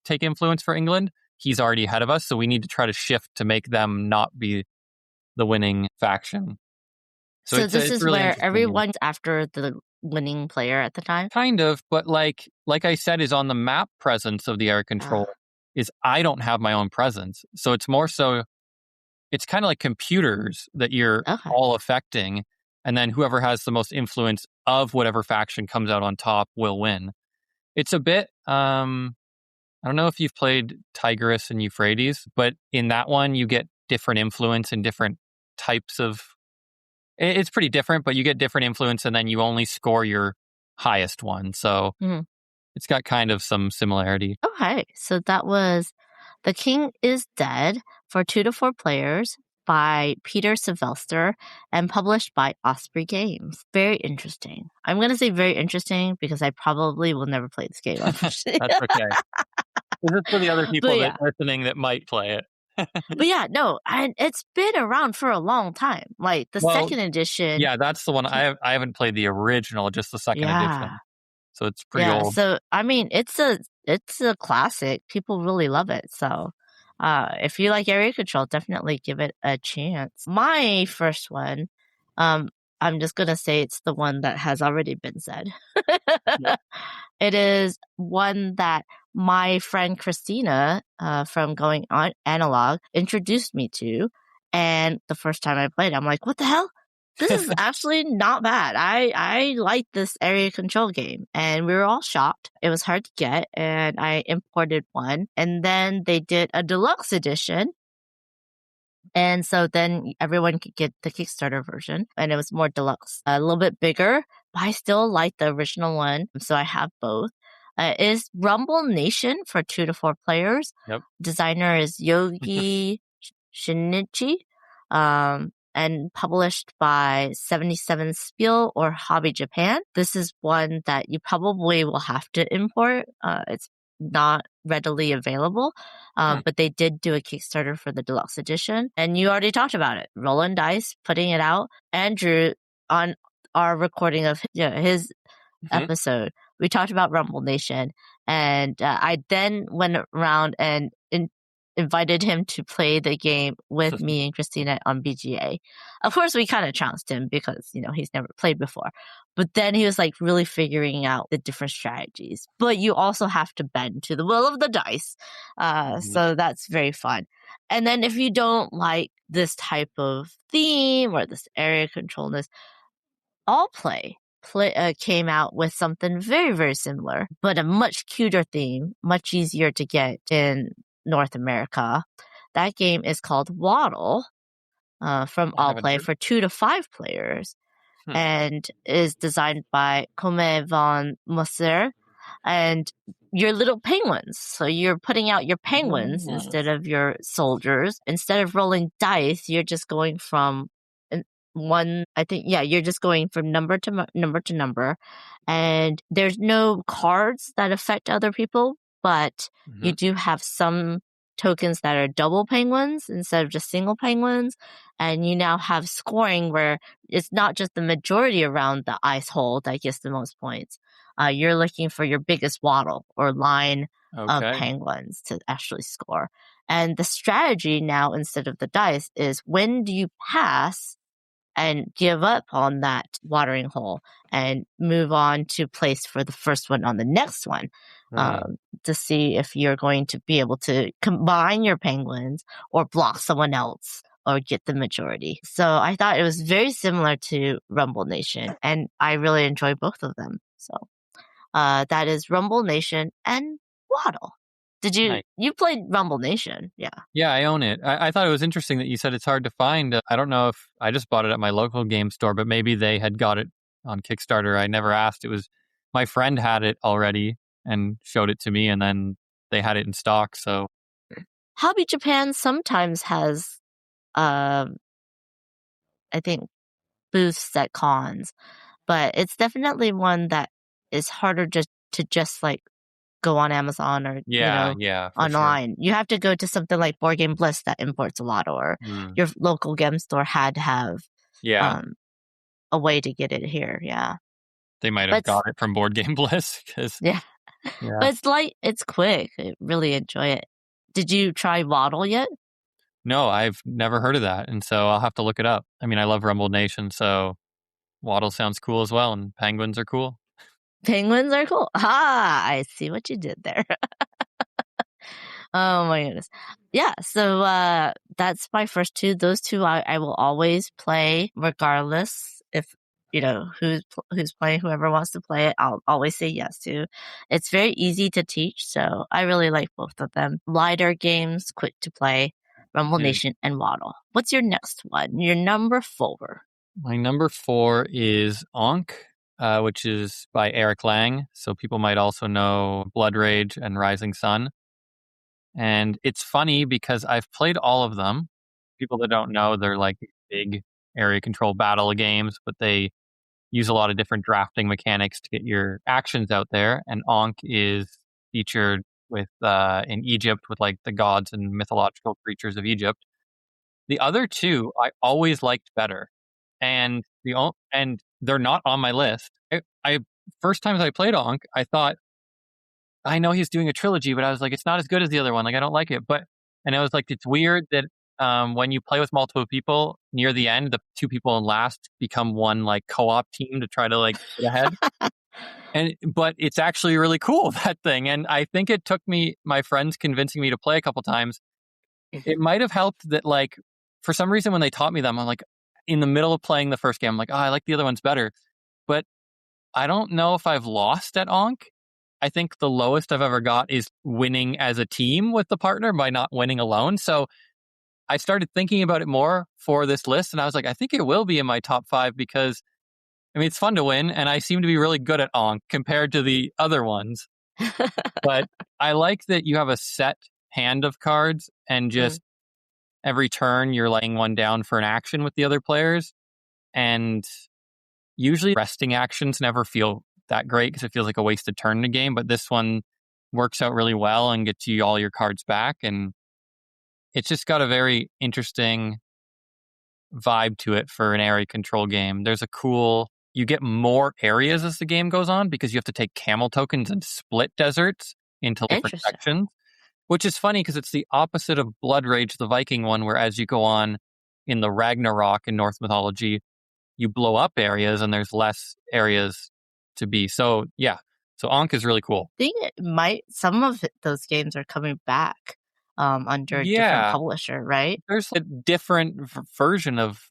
take influence for England, he's already ahead of us. So we need to try to shift to make them not be the winning faction. So this is really where everyone's after the winning player at the time? Kind of, but like I said, is on the map presence of the area control is I don't have my own presence. So it's it's kind of like computers that you're Okay. all affecting, and then whoever has the most influence of whatever faction comes out on top will win. It's a bit I don't know if you've played Tigris and Euphrates, but in that one you get different influence and different types of it's pretty different, but you get different influence and then you only score your highest one. So Mhm. it's got kind of some similarity. Okay, so that was The King is Dead for 2 to 4 players by Peter Sylvester and published by Osprey Games. Very interesting. I'm going to say very interesting because I probably will never play this game, unfortunately. That's okay. This is for the other people But that yeah. listening that might play it. But yeah, no, and it's been around for a long time. Like the Well, second edition. yeah, that's the one. I haven't played the original, just the second Yeah. edition. So it's pretty Yeah, old. so I mean, it's a classic. People really love it. So, if you like area control, definitely give it a chance. My first one, I'm just gonna say it's the one that has already been said. Yep. It is one that my friend Christina, from Going On Analog, introduced me to, and the first time I played, I'm like, "What the hell? This is actually not bad. I like this area control game." And we were all shocked. It was hard to get, and I imported one. And then they did a deluxe edition. And so then everyone could get the Kickstarter version, and it was more deluxe, a little bit bigger, but I still like the original one. So I have both. It is Rumble Nation for 2 to 4 players. Yep. Designer is Yogi Shinichi, and published by 77 Spiel or Hobby Japan. This is one that you probably will have to import. It's not readily available, but they did do a Kickstarter for the deluxe edition. And you already talked about it. Rolling dice, putting it out. Andrew, on our recording of his episode, we talked about Rumble Nation, and I then went around and invited him to play the game with me and Christina on BGA. Of course, we kind of trounced him because, he's never played before. But then he was like really figuring out the different strategies. But you also have to bend to the will of the dice. So that's very fun. And then if you don't like this type of theme or this area controlness, All Play came out with something very, very similar, but a much cuter theme, much easier to get in North America. That game is called Waddle, from All Play for 2 to 5 players, and is designed by Come von Moser. And your little penguins. So you're putting out your penguins instead of your soldiers. Instead of rolling dice, you're just going from you're just going from number to number. And there's no cards that affect other people, but you do have some tokens that are double penguins instead of just single penguins. And you now have scoring where it's not just the majority around the ice hole that gets the most points. You're looking for your biggest waddle or line of penguins to actually score. And the strategy now, instead of the dice, is when do you pass and give up on that watering hole and move on to place for the first one on the next one, to see if you're going to be able to combine your penguins or block someone else or get the majority. So I thought it was very similar to Rumble Nation, and I really enjoy both of them. So that is Rumble Nation and Waddle. You played Rumble Nation? Yeah. Yeah, I own it. I thought it was interesting that you said it's hard to find. I don't know if I just bought it at my local game store, but maybe they had got it on Kickstarter. I never asked. It was my friend had it already and showed it to me, and then they had it in stock. So Hobby Japan sometimes has, I think, booths at cons, but it's definitely one that is harder to just like go on Amazon or online. Sure. You have to go to something like Board Game Bliss that imports a lot, or your local game store had to have a way to get it here. Yeah, they might have got it from Board Game Bliss because but it's light, it's quick. I really enjoy it. Did you try Waddle yet? No, I've never heard of that, and so I'll have to look it up. I mean, I love Rumble Nation, so Waddle sounds cool as well, and penguins are cool. Penguins are cool. I see what you did there. Oh my goodness. Yeah, so that's my first two. Those two I will always play regardless if who's playing, whoever wants to play it, I'll always say yes to. It's very easy to teach, so I really like both of them. Lighter games, quick to play, Rumble Nation and Waddle. What's your next one? Your number 4. My number 4 is Ankh, which is by Eric Lang. So people might also know Blood Rage and Rising Sun. And it's funny because I've played all of them. People that don't know, they're like big area control battle games, but they use a lot of different drafting mechanics to get your actions out there. And Ankh is featured with in Egypt with like the gods and mythological creatures of Egypt. The other two I always liked better, and and they're not on my list. I first times I played Ankh, I thought, I know he's doing a trilogy, but I was like, it's not as good as the other one. Like, I don't like it. And I was like, it's weird that when you play with multiple people, near the end, the two people in last become one like co-op team to try to like get ahead. But it's actually really cool, that thing. And I think it took my friends convincing me to play a couple times. It might have helped that, like, for some reason when they taught me them, I'm like, in the middle of playing the first game, I'm like, oh, I like the other ones better. But I don't know if I've lost at Ankh. I think the lowest I've ever got is winning as a team with the partner by not winning alone. So I started thinking about it more for this list, and I was like, I think it will be in my top 5 because, I mean, it's fun to win, and I seem to be really good at Ankh compared to the other ones. But I like that you have a set hand of cards, and just every turn you're laying one down for an action with the other players. And usually resting actions never feel that great because it feels like a wasted turn in a game, but this one works out really well and gets you all your cards back, and it's just got a very interesting vibe to it for an area control game. You get more areas as the game goes on because you have to take camel tokens and split deserts into different sections, which is funny because it's the opposite of Blood Rage, the Viking one, where as you go on in the Ragnarok in Norse mythology, you blow up areas and there's less areas to be. So yeah, so Ankh is really cool. I think some of those games are coming back under a different publisher, right? There's a different version of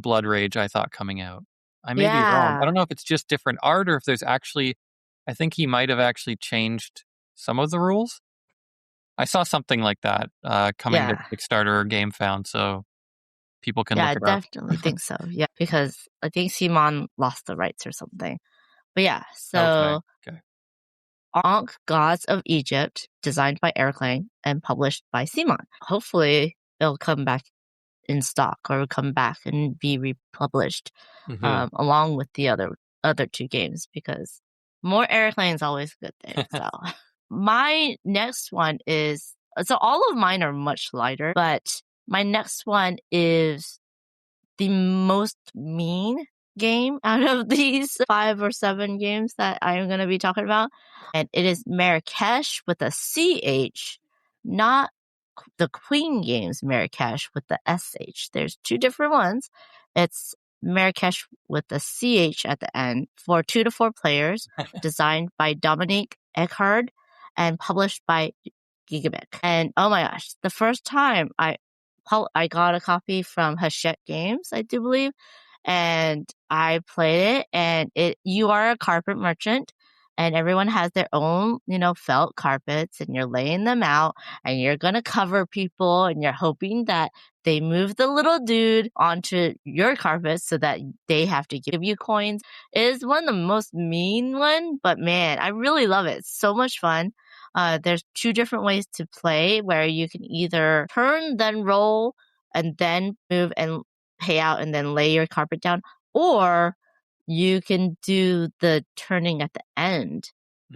Blood Rage, I thought, coming out. I may be wrong. I don't know if it's just different art or if there's actually, I think he might have actually changed some of the rules. I saw something like that coming to Kickstarter or GameFound, so people can look it up. Yeah, I definitely think so. Yeah, because I think Simon lost the rights or something. But yeah, so okay. Ankh, Gods of Egypt, designed by Eric Lang and published by Simon. Hopefully, it'll come back in stock or come back and be republished along with the other two games, because more Eric Lang is always a good thing. So my next one so all of mine are much lighter, but my next one is the most mean game out of these 5 or 7 games that I'm going to be talking about. And it is Marrakech with a CH, not the Queen Games Marrakech with the SH. There's 2 different ones. It's Marrakech with the CH at the end for 2 to 4 players, designed by Dominique Eckhard and published by Gigabit. And oh my gosh, the first time I got a copy from Hachette Games, I do believe, and I played it, and you are a carpet merchant, and everyone has their own, felt carpets, and you're laying them out, and you're going to cover people, and you're hoping that they move the little dude onto your carpet so that they have to give you coins. It is one of the most mean one, but man, I really love it. It's so much fun. There's 2 different ways to play, where you can either turn, then roll, and then move and pay out and then lay your carpet down, or you can do the turning at the end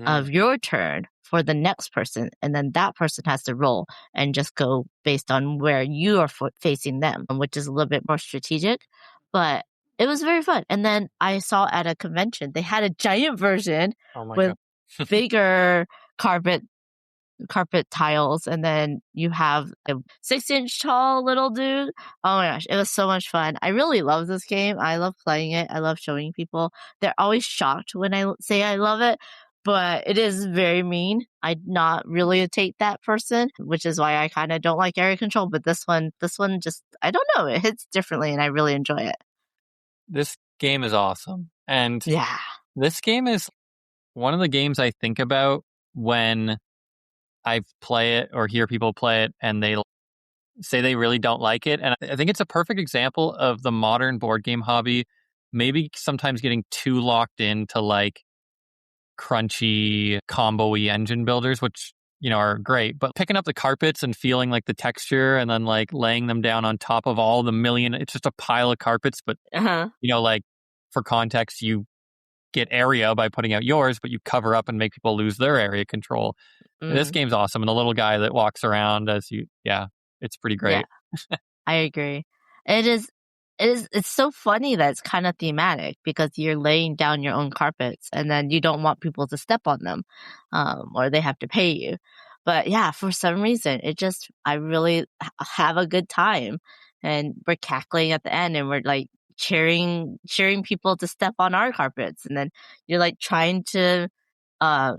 of your turn for the next person, and then that person has to roll and just go based on where you are facing them, which is a little bit more strategic, but it was very fun. And then I saw at a convention they had a giant version with bigger carpet tiles, and then you have a 6-inch tall little dude. Oh my gosh, it was so much fun. I really love this game. I love playing it. I love showing people. They're always shocked when I say I love it, but it is very mean. I'm not really a take that person, which is why I kind of don't like area control. But this one just, I don't know, it hits differently and I really enjoy it. This game is awesome. And Yeah. this game is one of the games I think about when I play it or hear people play it and they say they really don't like it. And I think it's a perfect example of the modern board game hobby maybe sometimes getting too locked into like crunchy, combo-y engine builders, which, you know, are great. But picking up the carpets and feeling like the texture and then like laying them down on top of all the million, it's just a pile of carpets. But, you know, like for context, you get area by putting out yours, but you cover up and make people lose their area control. This game's awesome. And the little guy that walks around as you, it's pretty great. Yeah, I agree. It's so funny that it's kind of thematic because you're laying down your own carpets and then you don't want people to step on them, or they have to pay you. But yeah, for some reason, I really have a good time, and we're cackling at the end and we're like cheering people to step on our carpets. And then you're like trying to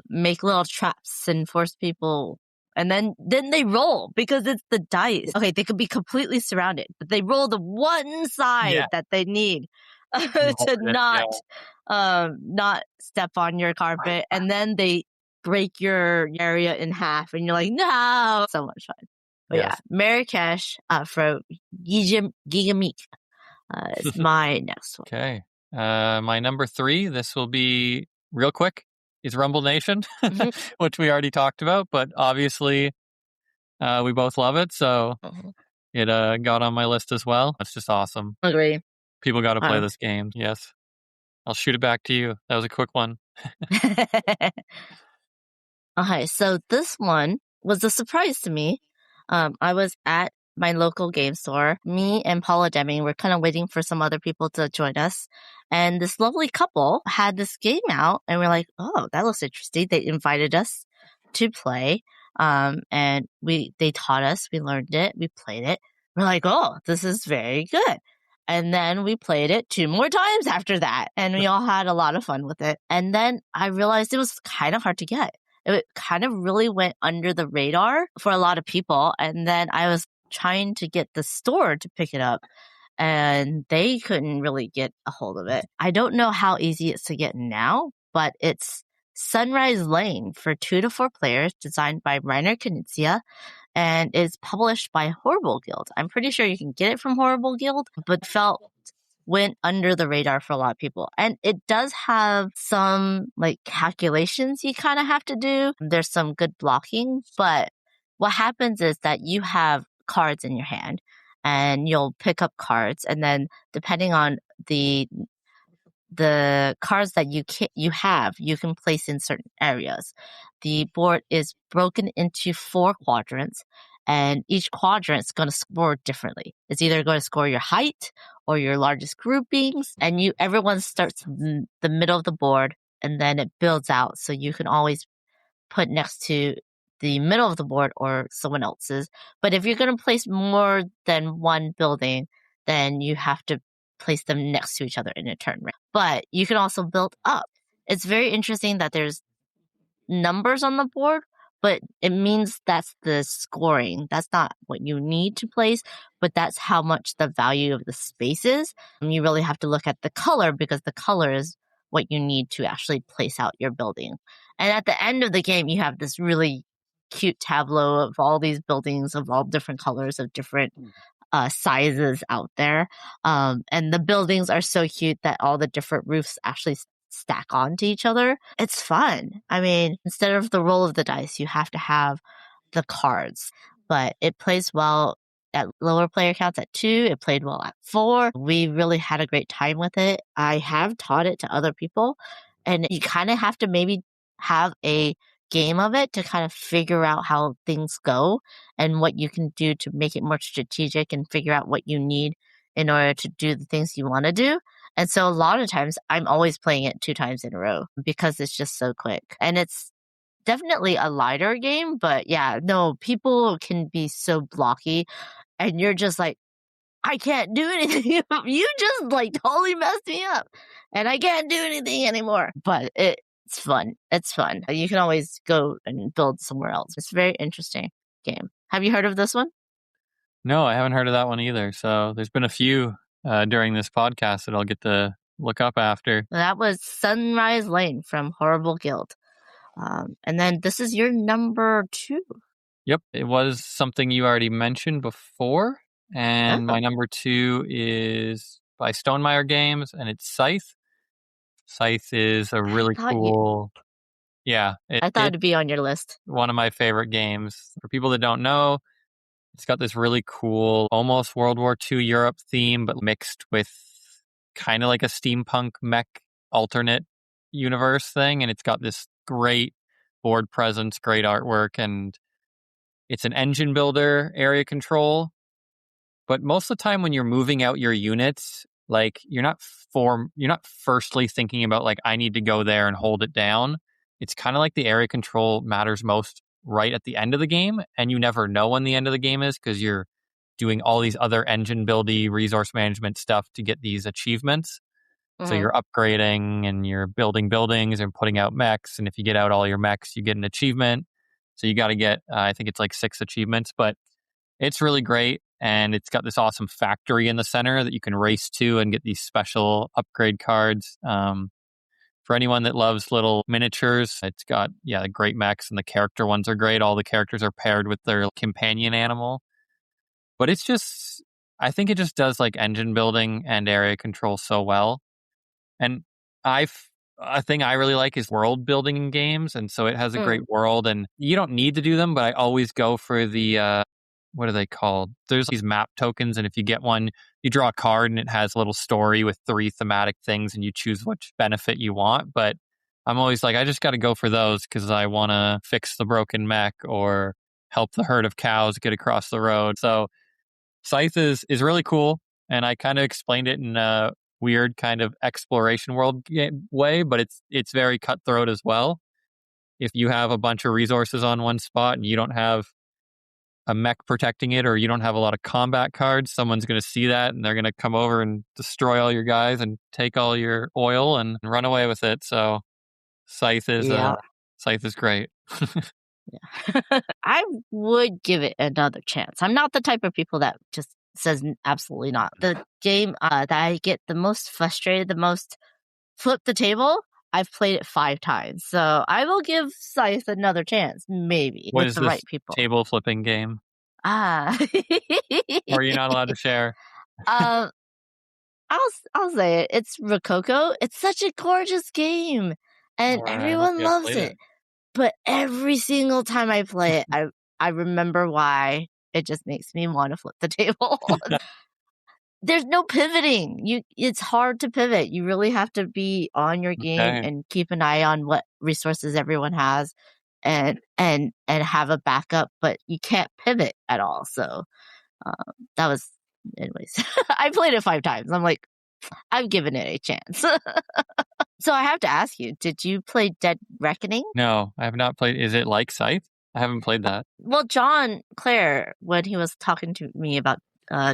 make little traps and force people. And then they roll because it's the dice. Okay, they could be completely surrounded, but they roll the one side that they need to not step on your carpet. And then they break your area in half, and you're like, no, so much fun. But yeah, Marrakech from Gigamik is my next one. Okay, my number 3. This will be real quick. Is Rumble Nation, which we already talked about, but obviously we both love it, so it got on my list as well. It's just awesome. Agree. People got to play this game. Yes. I'll shoot it back to you. That was a quick one. Okay, so this one was a surprise to me. I was at my local game store. Me and Paula Deming were kind of waiting for some other people to join us. And this lovely couple had this game out, and we're like, oh, that looks interesting. They invited us to play. And they taught us, we learned it, we played it. We're like, oh, this is very good. And then we played it 2 more times after that, and we all had a lot of fun with it. And then I realized it was kind of hard to get. It kind of really went under the radar for a lot of people. And then I was trying to get the store to pick it up, and they couldn't really get a hold of it. I don't know how easy it's to get now, but it's Sunrise Lane for 2 to 4 players, designed by Rainer Knizia, and is published by Horrible Guild. I'm pretty sure you can get it from Horrible Guild, but went under the radar for a lot of people. And it does have some like calculations you kind of have to do. There's some good blocking, but what happens is that you have cards in your hand and you'll pick up cards, and then depending on the cards that you can place in certain areas. The board is broken into 4 quadrants, and each quadrant is going to score differently. It's either going to score your height or your largest groupings, and everyone starts in the middle of the board, and then it builds out. So you can always put next to the middle of the board or someone else's. But if you're going to place more than one building, then you have to place them next to each other in a turn. But you can also build up. It's very interesting that there's numbers on the board, but it means that's the scoring. That's not what you need to place, but that's how much the value of the space is. And you really have to look at the color, because the color is what you need to actually place out your building. And at the end of the game, you have this really cute tableau of all these buildings of all different colors, of different sizes out there. And the buildings are so cute that all the different roofs actually stack onto each other. It's fun. I mean, instead of the roll of the dice, you have to have the cards. But it plays well at lower player counts at 2. It played well at 4. We really had a great time with it. I have taught it to other people, and you kind of have to maybe have a game of it to kind of figure out how things go and what you can do to make it more strategic and figure out what you need in order to do the things you want to do. And so a lot of times I'm always playing it 2 times in a row because it's just so quick. And it's definitely a lighter game, but yeah, no, people can be so blocky and you're just like, I can't do anything. You just like totally messed me up and I can't do anything anymore. But It's fun. It's fun. You can always go and build somewhere else. It's a very interesting game. Have you heard of this one? No, I haven't heard of that one either. So there's been a few during this podcast that I'll get to look up after. That was Sunrise Lane from Horrible Guild. And then this is your number 2. Yep, it was something you already mentioned before. And my number 2 is by Stonemaier Games, and it's Scythe. Scythe is a really cool... Yeah. I thought it'd be on your list. One of my favorite games. For people that don't know, it's got this really cool, almost World War II Europe theme, but mixed with kind of like a steampunk mech alternate universe thing. And it's got this great board presence, great artwork, and it's an engine builder area control. But most of the time when you're moving out your units, like you're not firstly thinking about like, I need to go there and hold it down. It's kind of like the area control matters most right at the end of the game, and you never know when the end of the game is because you're doing all these other engine buildy resource management stuff to get these achievements. So you're upgrading and you're building buildings and putting out mechs, and if you get out all your mechs, you get an achievement. So you got to get, I think it's like 6 achievements, but it's really great. And it's got this awesome factory in the center that you can race to and get these special upgrade cards. For anyone that loves little miniatures, it's got, the great mechs, and the character ones are great. All the characters are paired with their companion animal. But it's just, I think it just does like engine building and area control so well. And a thing I really like is world building in games. And so it has a great world, and you don't need to do them, but I always go for the, what are they called? There's these map tokens, and if you get one, you draw a card and it has a little story with 3 thematic things, and you choose which benefit you want. But I'm always like, I just got to go for those because I want to fix the broken mech or help the herd of cows get across the road. So Scythe is really cool, and I kind of explained it in a weird kind of exploration world way, but it's very cutthroat as well. If you have a bunch of resources on one spot and you don't have a mech protecting it, or you don't have a lot of combat cards, someone's going to see that and they're going to come over and destroy all your guys and take all your oil and run away with it. So Scythe is great. I would give it another chance. I'm not the type of people that just says absolutely not. The game that I get the most frustrated, the most flip the table, I've played it 5 times. So I will give Scythe another chance, maybe, with the right people. Table flipping game? Or are you not allowed to share? I'll say it. It's Rococo. It's such a gorgeous game, and everyone loves it. But every single time I play it, I remember why. It just makes me want to flip the table. There's no pivoting. It's hard to pivot. You really have to be on your game and keep an eye on what resources everyone has, and have a backup. But you can't pivot at all. So that was, anyways. I played it 5 times. I'm like, I've given it a chance. So I have to ask you: did you play Dead Reckoning? No, I have not played. Is it like Scythe? I haven't played that. Well, John Clare, when he was talking to me about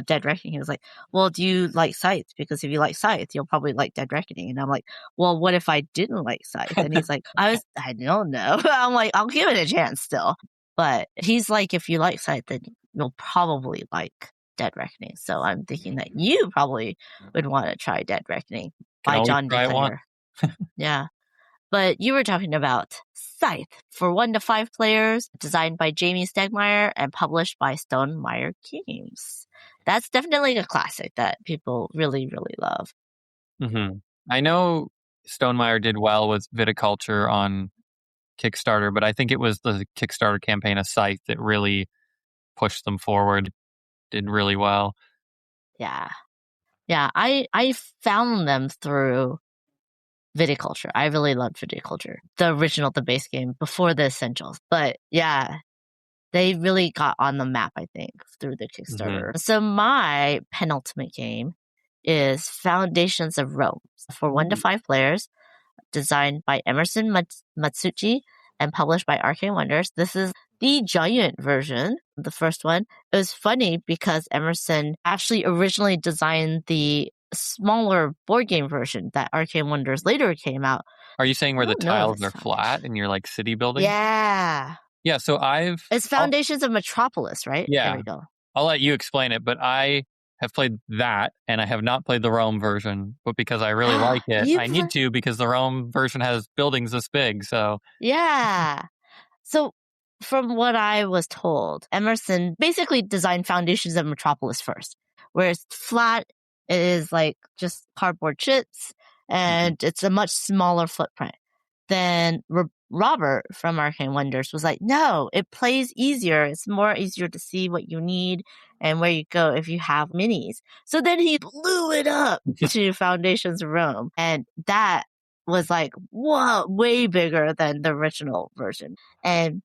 Dead Reckoning, he was like, well, do you like Scythe? Because if you like Scythe, you'll probably like Dead Reckoning. And I'm like, well, what if I didn't like Scythe? And he's like, I don't know. I'm like, I'll give it a chance still. But he's like, if you like Scythe, then you'll probably like Dead Reckoning. So I'm thinking that you probably would want to try Dead Reckoning by John Clare. Yeah. But you were talking about Scythe for 1 to 5 players, designed by Jamie Stegmaier and published by Stonemaier Games. That's definitely a classic that people really, really love. Mm-hmm. I know Stonemaier did well with Viticulture on Kickstarter, but I think it was the Kickstarter campaign of Scythe that really pushed them forward. Did really well. Yeah. Yeah, I found them through Viticulture. I really loved Viticulture, the original, the base game before the Essentials. But yeah, they really got on the map, I think, through the Kickstarter. Mm-hmm. So my penultimate game is Foundations of Rome for 1 to 5 players, designed by Emerson Matsuchi and published by Arcane Wonders. This is the giant version, the first one. It was funny because Emerson actually originally designed the smaller board game version that Arcane Wonders later came out. Are you saying where I the don't know if tiles it's are flat Foundation. and you're like city building? Yeah. Yeah, so It's Foundations of Metropolis, right? There yeah, we go. I'll let you explain it, but I have played that and I have not played the Rome version, but because I really like it, You I need to because the Rome version has buildings this big, so Yeah. So, from what I was told, Emerson basically designed Foundations of Metropolis first, whereas Flat is like just cardboard chits and it's a much smaller footprint. Then Robert from Arcane Wonders was like, no, it plays easier. It's more easier to see what you need and where you go if you have minis. So then he blew it up to Foundations of Rome. And that was like, whoa, way bigger than the original version. And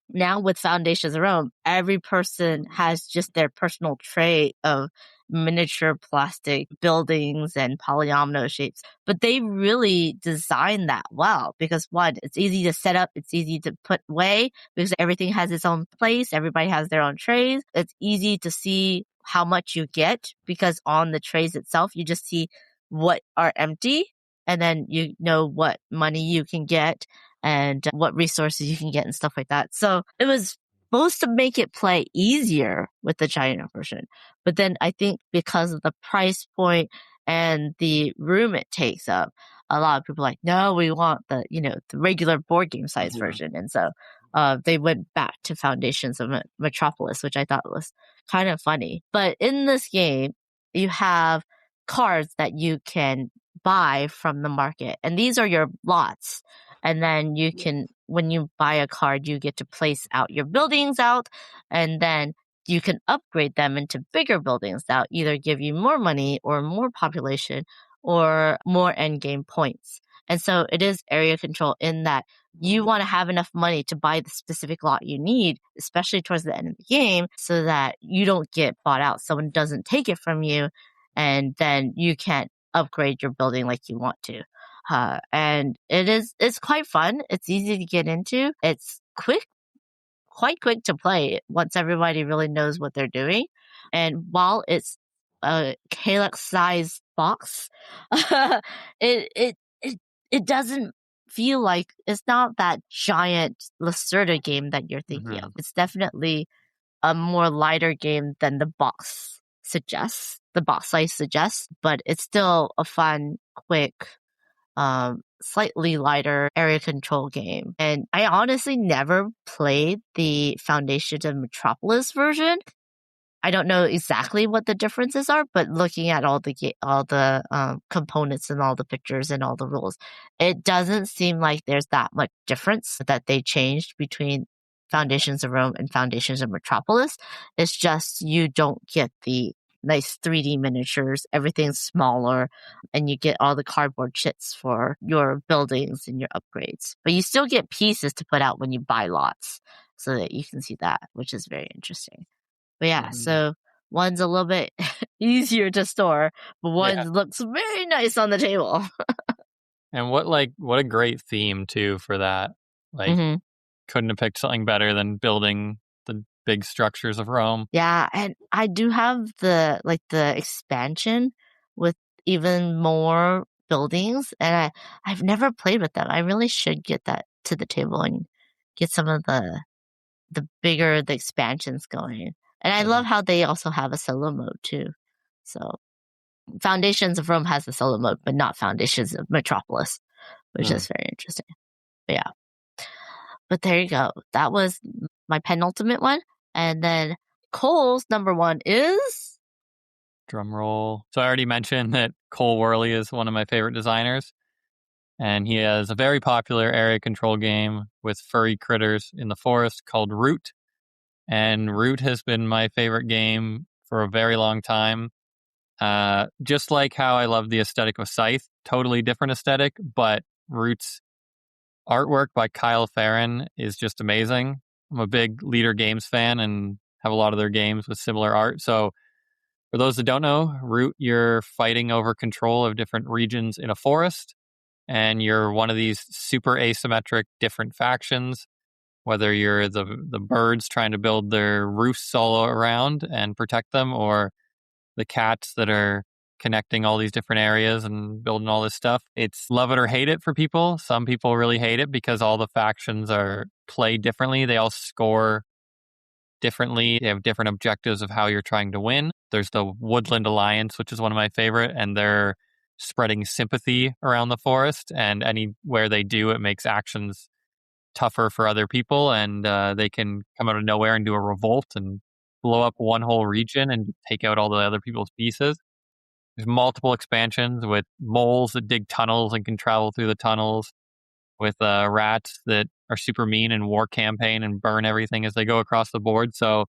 now with Foundations of Rome, every person has just their personal tray of miniature plastic buildings and polyomino shapes. But they really designed that well because one, it's easy to set up, it's easy to put away because everything has its own place, everybody has their own trays. It's easy to see how much you get because on the trays itself, you just see what are empty and then you know what money you can get and what resources you can get and stuff like that. So it was supposed to make it play easier with the China version. But then I think because of the price point and the room it takes up, a lot of people are like, no, we want the, the regular board game size version. And so they went back to Foundations of Metropolis, which I thought was kind of funny. But in this game, you have cards that you can buy from the market. And these are your lots. And then you can, when you buy a card, you get to place out your buildings out, and then you can upgrade them into bigger buildings that either give you more money or more population or more endgame points. And so it is area control in that you want to have enough money to buy the specific lot you need, especially towards the end of the game, so that you don't get bought out. Someone doesn't take it from you, and then you can't upgrade your building like you want to. And it's quite fun. It's easy to get into. It's quite quick to play once everybody really knows what they're doing. And while it's a Calyx size box, it, it, it doesn't feel like it's not that giant Lacerda game that you're thinking of. It's definitely a more lighter game than the box size suggests, but it's still a fun, quick, slightly lighter area control game. And I honestly never played the Foundations of Metropolis version. I don't know exactly what the differences are, but looking at all the components and all the pictures and all the rules, it doesn't seem like there's that much difference that they changed between Foundations of Rome and Foundations of Metropolis. It's just you don't get the nice 3D miniatures, everything's smaller, and you get all the cardboard chits for your buildings and your upgrades. But you still get pieces to put out when you buy lots so that you can see that, which is very interesting. But yeah, so one's a little bit easier to store, but one looks very nice on the table. And what a great theme too for that. Like couldn't have picked something better than building the big structures of Rome. Yeah, and I do have the expansion with even more buildings, and I've never played with them. I really should get that to the table and get some of the bigger the expansions going. And I love how they also have a solo mode too. So Foundations of Rome has the solo mode, but not Foundations of Metropolis, which is very interesting. But yeah. But there you go. That was my penultimate one. And then Cole's number one is... Drum roll. So I already mentioned that Cole Worley is one of my favorite designers. And he has a very popular area control game with furry critters in the forest called Root. And Root has been my favorite game for a very long time. Just like how I love the aesthetic of Scythe, totally different aesthetic, but Root's artwork by Kyle Farron is just amazing. I'm a big Leader Games fan and have a lot of their games with similar art. So for those that don't know, Root, you're fighting over control of different regions in a forest, and you're one of these super asymmetric different factions, whether you're the birds trying to build their roofs all around and protect them, or the cats that are connecting all these different areas and building all this stuff. It's love it or hate it for people. Some people really hate it because all the factions are played differently. They all score differently. They have different objectives of how you're trying to win. There's the Woodland Alliance, which is one of my favorite, and they're spreading sympathy around the forest, and anywhere they do, it makes actions tougher for other people, and they can come out of nowhere and do a revolt and blow up one whole region and take out all the other people's pieces. There's multiple expansions with moles that dig tunnels and can travel through the tunnels, with rats that are super mean and war campaign and burn everything as they go across the board. So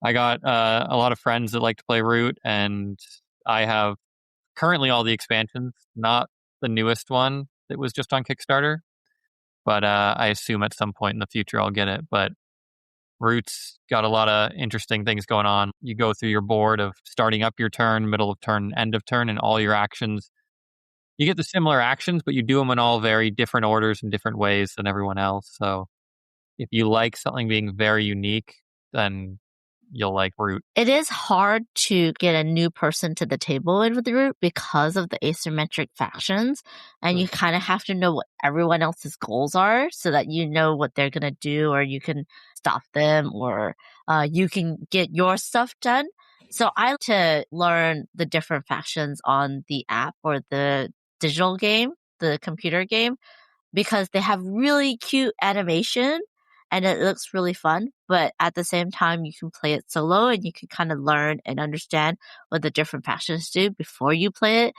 I got a lot of friends that like to play Root, and I have currently all the expansions, not the newest one that was just on Kickstarter, but I assume at some point in the future I'll get it. But Root's got a lot of interesting things going on. You go through your board of starting up your turn, middle of turn, end of turn, and all your actions. You get the similar actions, but you do them in all very different orders and different ways than everyone else. So if you like something being very unique, then you'll like Root. It is hard to get a new person to the table with Root because of the asymmetric factions, and you kind of have to know what everyone else's goals are so that you know what they're going to do, or you can stop them, or you can get your stuff done. So I like to learn the different factions on the app or the digital game, the computer game, because they have really cute animation and it looks really fun. But at the same time, you can play it solo and you can kind of learn and understand what the different factions do before you play it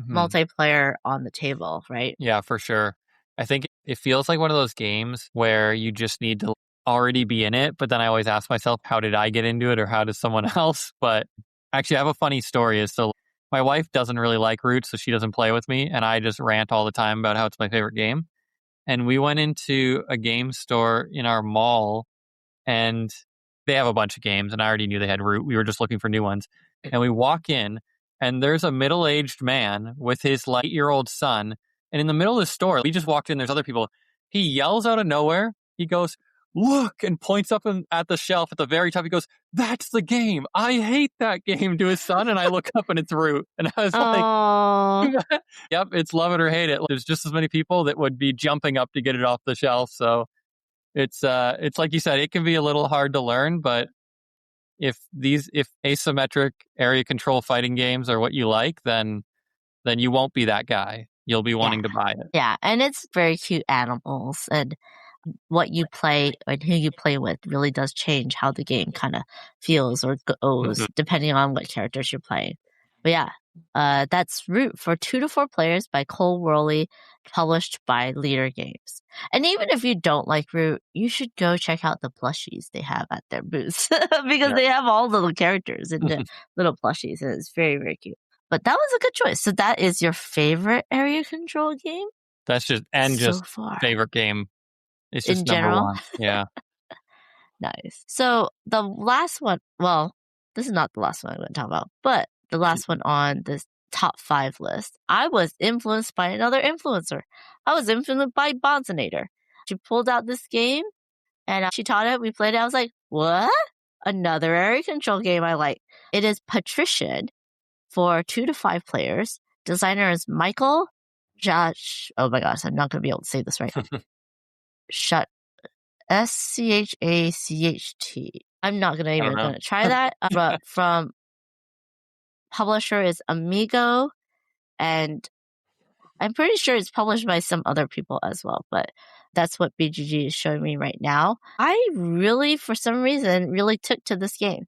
multiplayer on the table, right? Yeah, for sure. I think it feels like one of those games where you just need to already be in it. But then I always ask myself, how did I get into it, or how does someone else? But actually, I have a funny story. So my wife doesn't really like Root, so she doesn't play with me. And I just rant all the time about how it's my favorite game. And we went into a game store in our mall, and they have a bunch of games, and I already knew they had Root. We were just looking for new ones. And we walk in, and there's a middle-aged man with his 8-year-old son. And in the middle of the store, we just walked in, there's other people. He yells out of nowhere. He goes, "Look," and points up at the shelf at the very top. He goes, "That's the game. I hate that game," to his son. And I look up and it's Root. And I was like, yep, it's love it or hate it. There's just as many people that would be jumping up to get it off the shelf. So it's like you said, it can be a little hard to learn, but if asymmetric area control fighting games are what you like, then you won't be that guy. You'll be wanting to buy it. Yeah, and it's very cute animals, and what you play and who you play with really does change how the game kind of feels or goes depending on what characters you're playing. But yeah, that's Root for 2 to 4 players by Cole Worley, published by Leader Games. And even if you don't like Root, you should go check out the plushies they have at their booths because they have all the little characters in the little plushies, and it's very, very cute. But that was a good choice. So that is your favorite area control game? That's just favorite game. It's just in general? number 1. Yeah. Nice. So the last one, well, this is not the last one I'm going to talk about, but the last one on this top 5 list, I was influenced by another influencer. I was influenced by Bonzonator. She pulled out this game and she taught it. We played it. I was like, what? Another area control game I like. It is Patrician for 2 to 5 players. Designer is Michael Josh. Oh my gosh, I'm not going to be able to say this right. Schacht. I'm not going to even going to try that. But from publisher is Amigo, and I'm pretty sure it's published by some other people as well, but that's what BGG is showing me right now. I really, for some reason, really took to this game.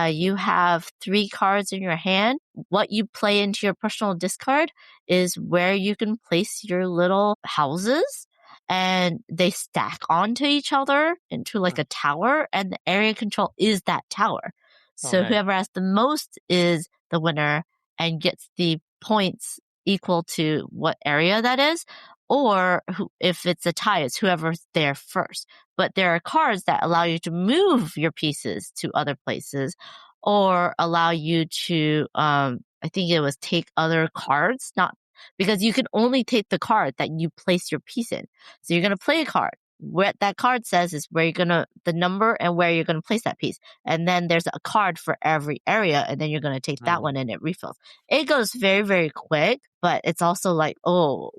You have 3 cards in your hand. What you play into your personal discard is where you can place your little houses, and they stack onto each other into like a tower, and the area control is that tower. So whoever has the most is the winner and gets the points equal to what area that is, or if it's a tie, it's whoever's there first. But there are cards that allow you to move your pieces to other places, or allow you to, I think it was take other cards, not because you can only take the card that you place your piece in. So you're going to play a card. what that card says is where you're gonna the number and where you're gonna place that piece. And then there's a card for every area, and then you're gonna take that one and it refills. It goes very, very quick, but it's also like, oh,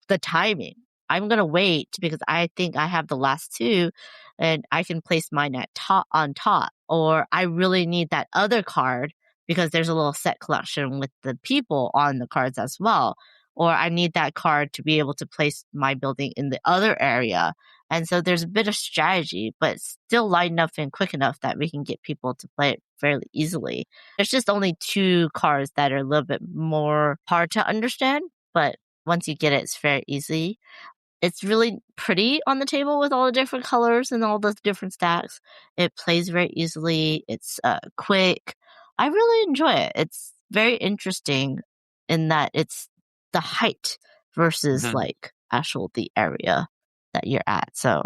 the timing. I'm gonna wait because I think I have the last two and I can place mine on top. Or I really need that other card because there's a little set collection with the people on the cards as well. Or I need that card to be able to place my building in the other area. And so there's a bit of strategy, but it's still light enough and quick enough that we can get people to play it fairly easily. There's just only two cards that are a little bit more hard to understand, but once you get it, it's very easy. It's really pretty on the table with all the different colors and all the different stacks. It plays very easily. It's quick. I really enjoy it. It's very interesting in that it's the height versus like actual the area that you're at. So,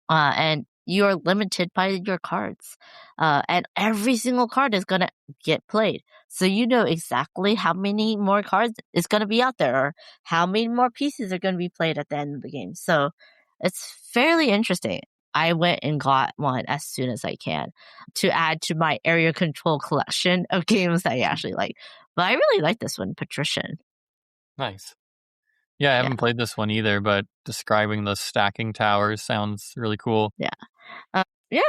and you're limited by your cards. And every single card is going to get played. So you know exactly how many more cards is going to be out there or how many more pieces are going to be played at the end of the game. So it's fairly interesting. I went and got one as soon as I can to add to my area control collection of games that I actually like. But I really like this one, Patrician. Nice. Yeah, I haven't played this one either, but describing the stacking towers sounds really cool. Yeah.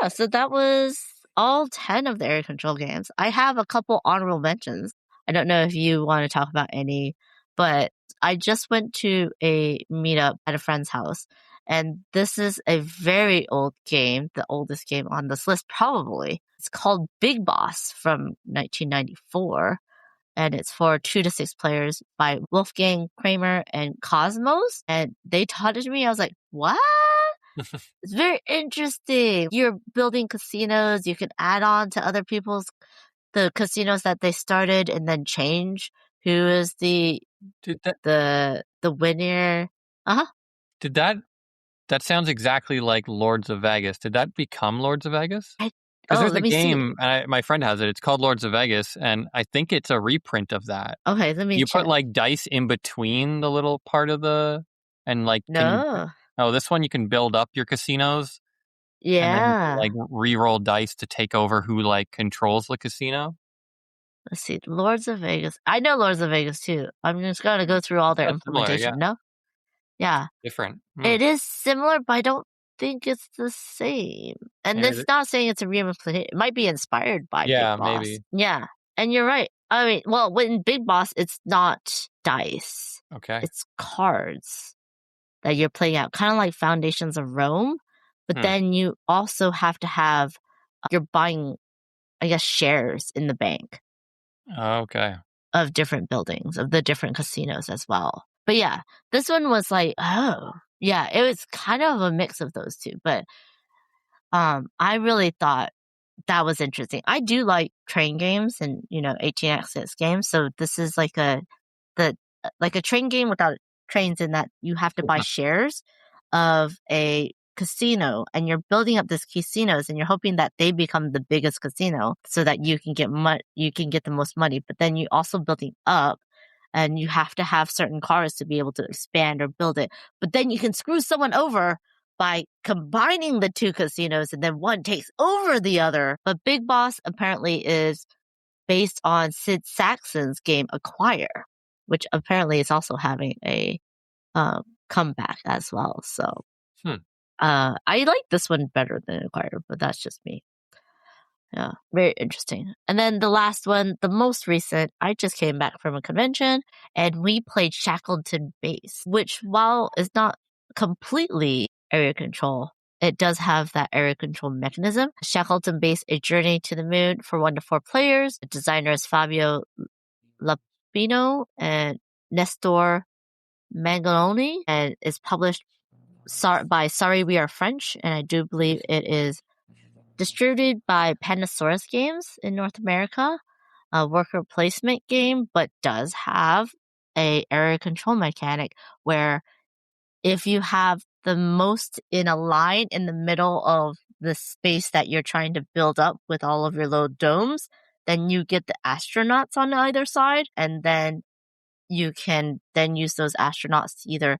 So that was all 10 of the area control games. I have a couple honorable mentions. I don't know if you want to talk about any, but I just went to a meetup at a friend's house, and this is a very old game, the oldest game on this list probably. It's called Big Boss from 1994. And it's for 2 to 6 players by Wolfgang Kramer and Cosmos. And they taught it to me. I was like, what? It's very interesting. You're building casinos. You can add on to other people's the casinos that they started and then change who is the winner. Did that sounds exactly like Lords of Vegas. Did that become Lords of Vegas? Because there's a game, my friend has it. It's called Lords of Vegas, and I think it's a reprint of that. Okay, let me You check. put like dice in between the little part of and like no. This one you can build up your casinos. Yeah. And then you can, like re-roll dice to take over who like controls the casino. Let's see, Lords of Vegas. I know Lords of Vegas too. I'm just gonna go through all their implementation. Similar, No? Yeah. Different. It is similar, but I don't think it's the same. And it's not saying it's a reimplementation. It might be inspired by Big Boss. Maybe. Yeah, and you're right. I mean, well, in Big Boss, it's not dice. Okay. It's cards that you're playing out, kind of like Foundations of Rome. But then you also have to have, you're buying, I guess, shares in the bank. Okay. Of different buildings, of the different casinos as well. But yeah, this one was like, yeah, it was kind of a mix of those two. But I really thought that was interesting. I do like train games and 18xx games. So this is like a train game without trains in that you have to buy shares of a casino and you're building up these casinos and you're hoping that they become the biggest casino so that you can get the most money. But then you also building up and you have to have certain cars to be able to expand or build it. But then you can screw someone over by combining the two casinos and then one takes over the other. But Big Boss apparently is based on Sid Sackson's game Acquire, which apparently is also having a comeback as well. So I like this one better than Acquire, but that's just me. Yeah, very interesting. And then the last one, the most recent, I just came back from a convention and we played Shackleton Base, which while is not completely area control, it does have that area control mechanism. Shackleton Base, A Journey to the Moon for 1 to 4 players. The designer is Fabio Lapino and Nestor Mangaloni, and is published by Sorry We Are French, and I do believe it is distributed by Panasaurus Games in North America, a worker placement game, but does have a area control mechanic where if you have the most in a line in the middle of the space that you're trying to build up with all of your little domes, then you get the astronauts on either side, and then you can then use those astronauts to either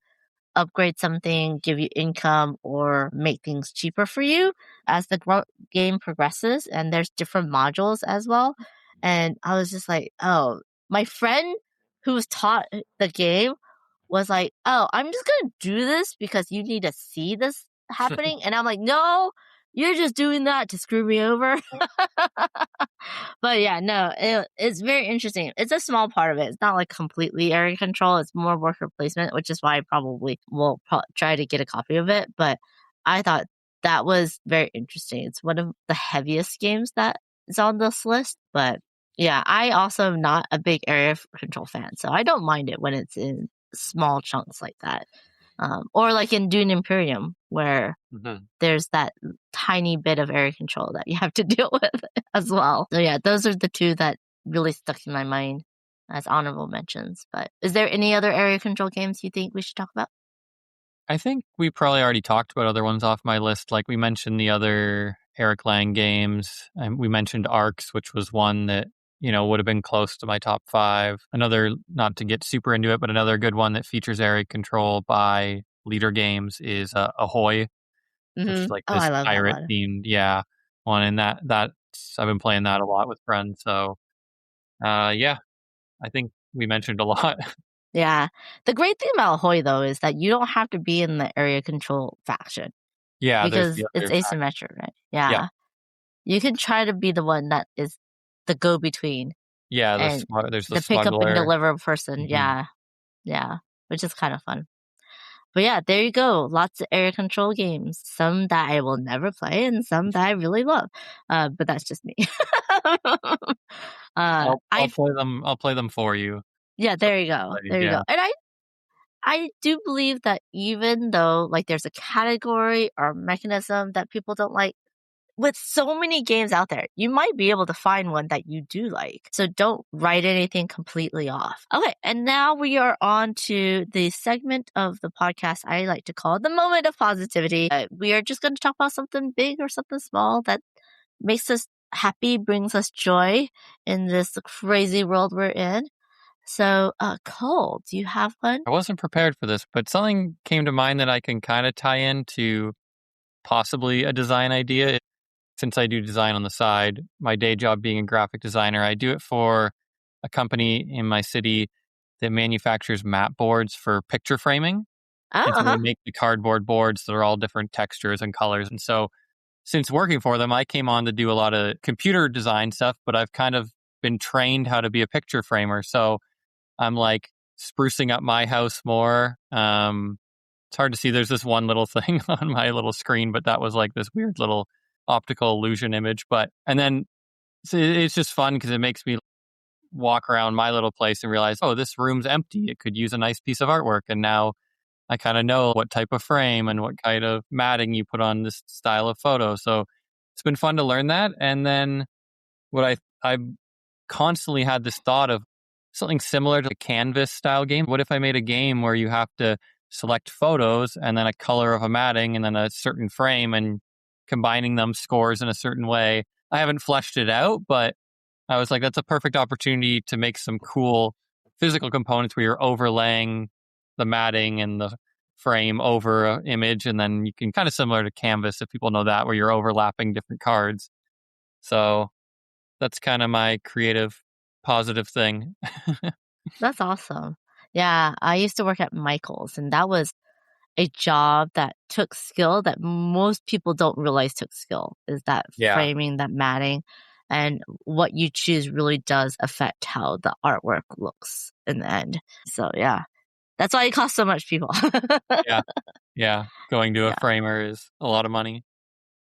upgrade something, give you income, or make things cheaper for you as the game progresses. And there's different modules as well. And I was just like, oh, my friend who was taught the game was like, oh, I'm just going to do this because you need to see this happening. And I'm like, no, you're just doing that to screw me over. But yeah, no, it's very interesting. It's a small part of it. It's not like completely area control. It's more worker placement, which is why I probably will try to get a copy of it. But I thought that was very interesting. It's one of the heaviest games that is on this list. But yeah, I also am not a big area control fan. So I don't mind it when it's in small chunks like that. Or like in Dune Imperium, where there's that tiny bit of area control that you have to deal with as well. So yeah, those are the two that really stuck in my mind as honorable mentions. But is there any other area control games you think we should talk about? I think we probably already talked about other ones off my list. Like we mentioned the other Eric Lang games, and we mentioned Arcs, which was one that would have been close to my top 5. Another, not to get super into it, but another good one that features area control by Leader Games is Ahoy, which is like this pirate themed, one. And that's I've been playing that a lot with friends. So, I think we mentioned a lot. Yeah. The great thing about Ahoy, though, is that you don't have to be in the area control faction. Yeah, because it's asymmetric, right? Yeah. You can try to be the one that is the go-between. Yeah, there's the pick up and smuggler. deliver person. Yeah, which is kind of fun. But yeah, there you go. Lots of area control games. Some that I will never play, and some that I really love. But that's just me. I'll play them for you. Yeah, there you go. There you go. And I do believe that even though like there's a category or mechanism that people don't like, with so many games out there, you might be able to find one that you do like. So don't write anything completely off. Okay, and now we are on to the segment of the podcast I like to call the moment of positivity. We are just going to talk about something big or something small that makes us happy, brings us joy in this crazy world we're in. So, Cole, do you have one? I wasn't prepared for this, but something came to mind that I can kind of tie into possibly a design idea. Since I do design on the side, my day job being a graphic designer, I do it for a company in my city that manufactures map boards for picture framing. And so they make the cardboard boards that are all different textures and colors. And so since working for them, I came on to do a lot of computer design stuff, but I've kind of been trained how to be a picture framer. So I'm like sprucing up my house more. It's hard to see. There's this one little thing on my little screen, but that was like this weird little optical illusion image. And then so it's just fun because it makes me walk around my little place and realize, oh, this room's empty. It could use a nice piece of artwork. And now I kind of know what type of frame and what kind of matting you put on this style of photo. So it's been fun to learn that. And then what I constantly had this thought of something similar to a canvas style game. What if I made a game where you have to select photos and then a color of a matting and then a certain frame, and combining them scores in a certain way? I haven't fleshed it out, but I was like, that's a perfect opportunity to make some cool physical components where you're overlaying the matting and the frame over an image, and then you can kind of similar to Canvas, if people know that, where you're overlapping different cards. So that's kind of my creative, positive thing. That's awesome. Yeah, I used to work at Michael's, and that was a job that took skill that most people don't realize took skill, is that framing, that matting, and what you choose really does affect how the artwork looks in the end. So yeah, that's why it costs so much, people. Yeah. Going to a framer is a lot of money.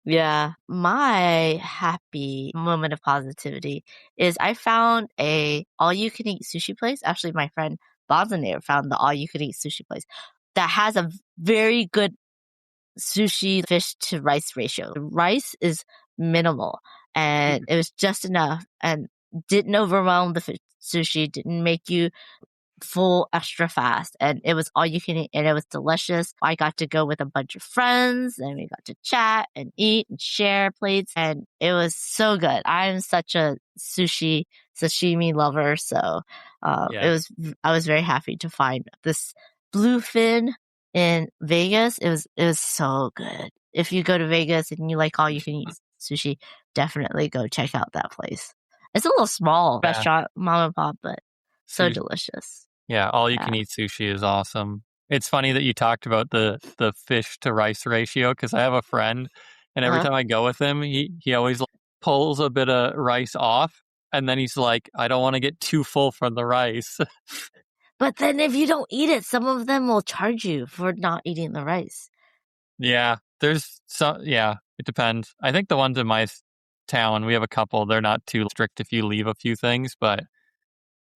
Yeah. My happy moment of positivity is I found a all-you-can-eat sushi place. Actually, my friend Bonzanair found the all-you-can-eat sushi place that has a very good sushi fish to rice ratio. The rice is minimal and it was just enough and didn't overwhelm the sushi, didn't make you full extra fast, and it was all you can eat and it was delicious. I got to go with a bunch of friends and we got to chat and eat and share plates, and it was so good. I'm such a sashimi lover, so I was very happy to find this bluefin in Vegas. It was so good. If you go to Vegas and you like all you can eat sushi, definitely go check out that place. It's a little small restaurant, mom and pop, but so delicious. Yeah, all you can eat sushi is awesome. It's funny that you talked about the fish to rice ratio, because I have a friend, and every time I go with him, he always pulls a bit of rice off, and then he's like, I don't want to get too full from the rice. But then if you don't eat it, some of them will charge you for not eating the rice. Yeah, it depends. I think the ones in my town, we have a couple, they're not too strict if you leave a few things, but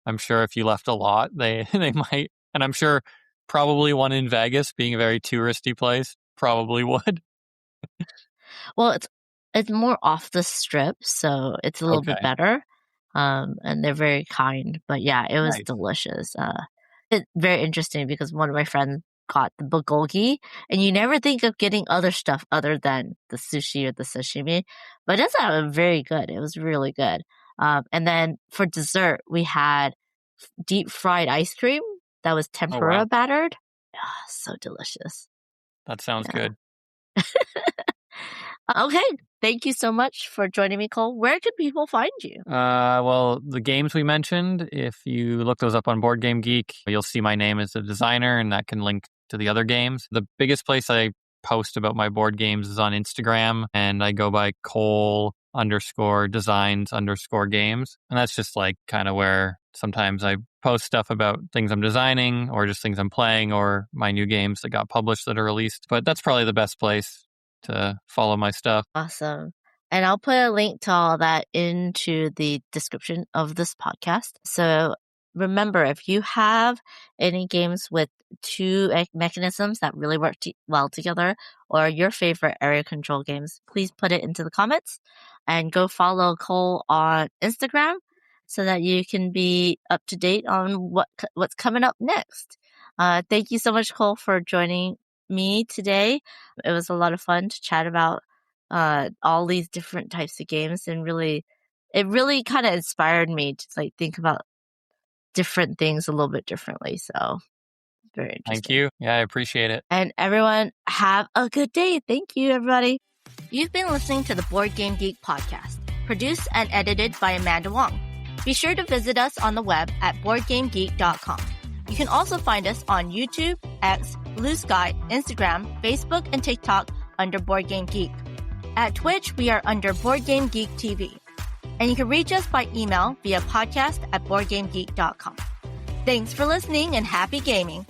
I'm sure if you left a lot, they might. And I'm sure probably one in Vegas, being a very touristy place, probably would. Well, it's more off the strip, so it's a little bit better. And they're very kind. But yeah, it was delicious. It's very interesting because one of my friends got the bulgogi, and you never think of getting other stuff other than the sushi or the sashimi. But it's very good. It was really good. And then for dessert, we had deep fried ice cream that was tempura battered. Oh, so delicious. That sounds good. Okay. Thank you so much for joining me, Cole. Where can people find you? Well, the games we mentioned, if you look those up on Board Game Geek, you'll see my name as a designer, and that can link to the other games. The biggest place I post about my board games is on Instagram, and I go by Cole_designs_games. And that's just like kind of where sometimes I post stuff about things I'm designing or just things I'm playing or my new games that got published that are released. But that's probably the best place to follow my stuff. Awesome. And I'll put a link to all that into the description of this podcast. So remember, if you have any games with two mechanisms that really work well together, or your favorite area control games, please put it into the comments, and go follow Cole on Instagram so that you can be up to date on what's coming up next. Thank you so much, Cole, for joining me today. It was a lot of fun to chat about all these different types of games, and it really kind of inspired me to think about different things a little bit differently. So very interesting. Thank you. Yeah, I appreciate it. And everyone, have a good day. Thank you, everybody. You've been listening to the Board Game Geek podcast, produced and edited by Amanda Wong. Be sure to visit us on the web at boardgamegeek.com. You can also find us on YouTube, X, Blue Sky, Instagram, Facebook, and TikTok under Board Game Geek. At Twitch, we are under Board Game Geek TV. And you can reach us by email via podcast@boardgamegeek.com. Thanks for listening, and happy gaming.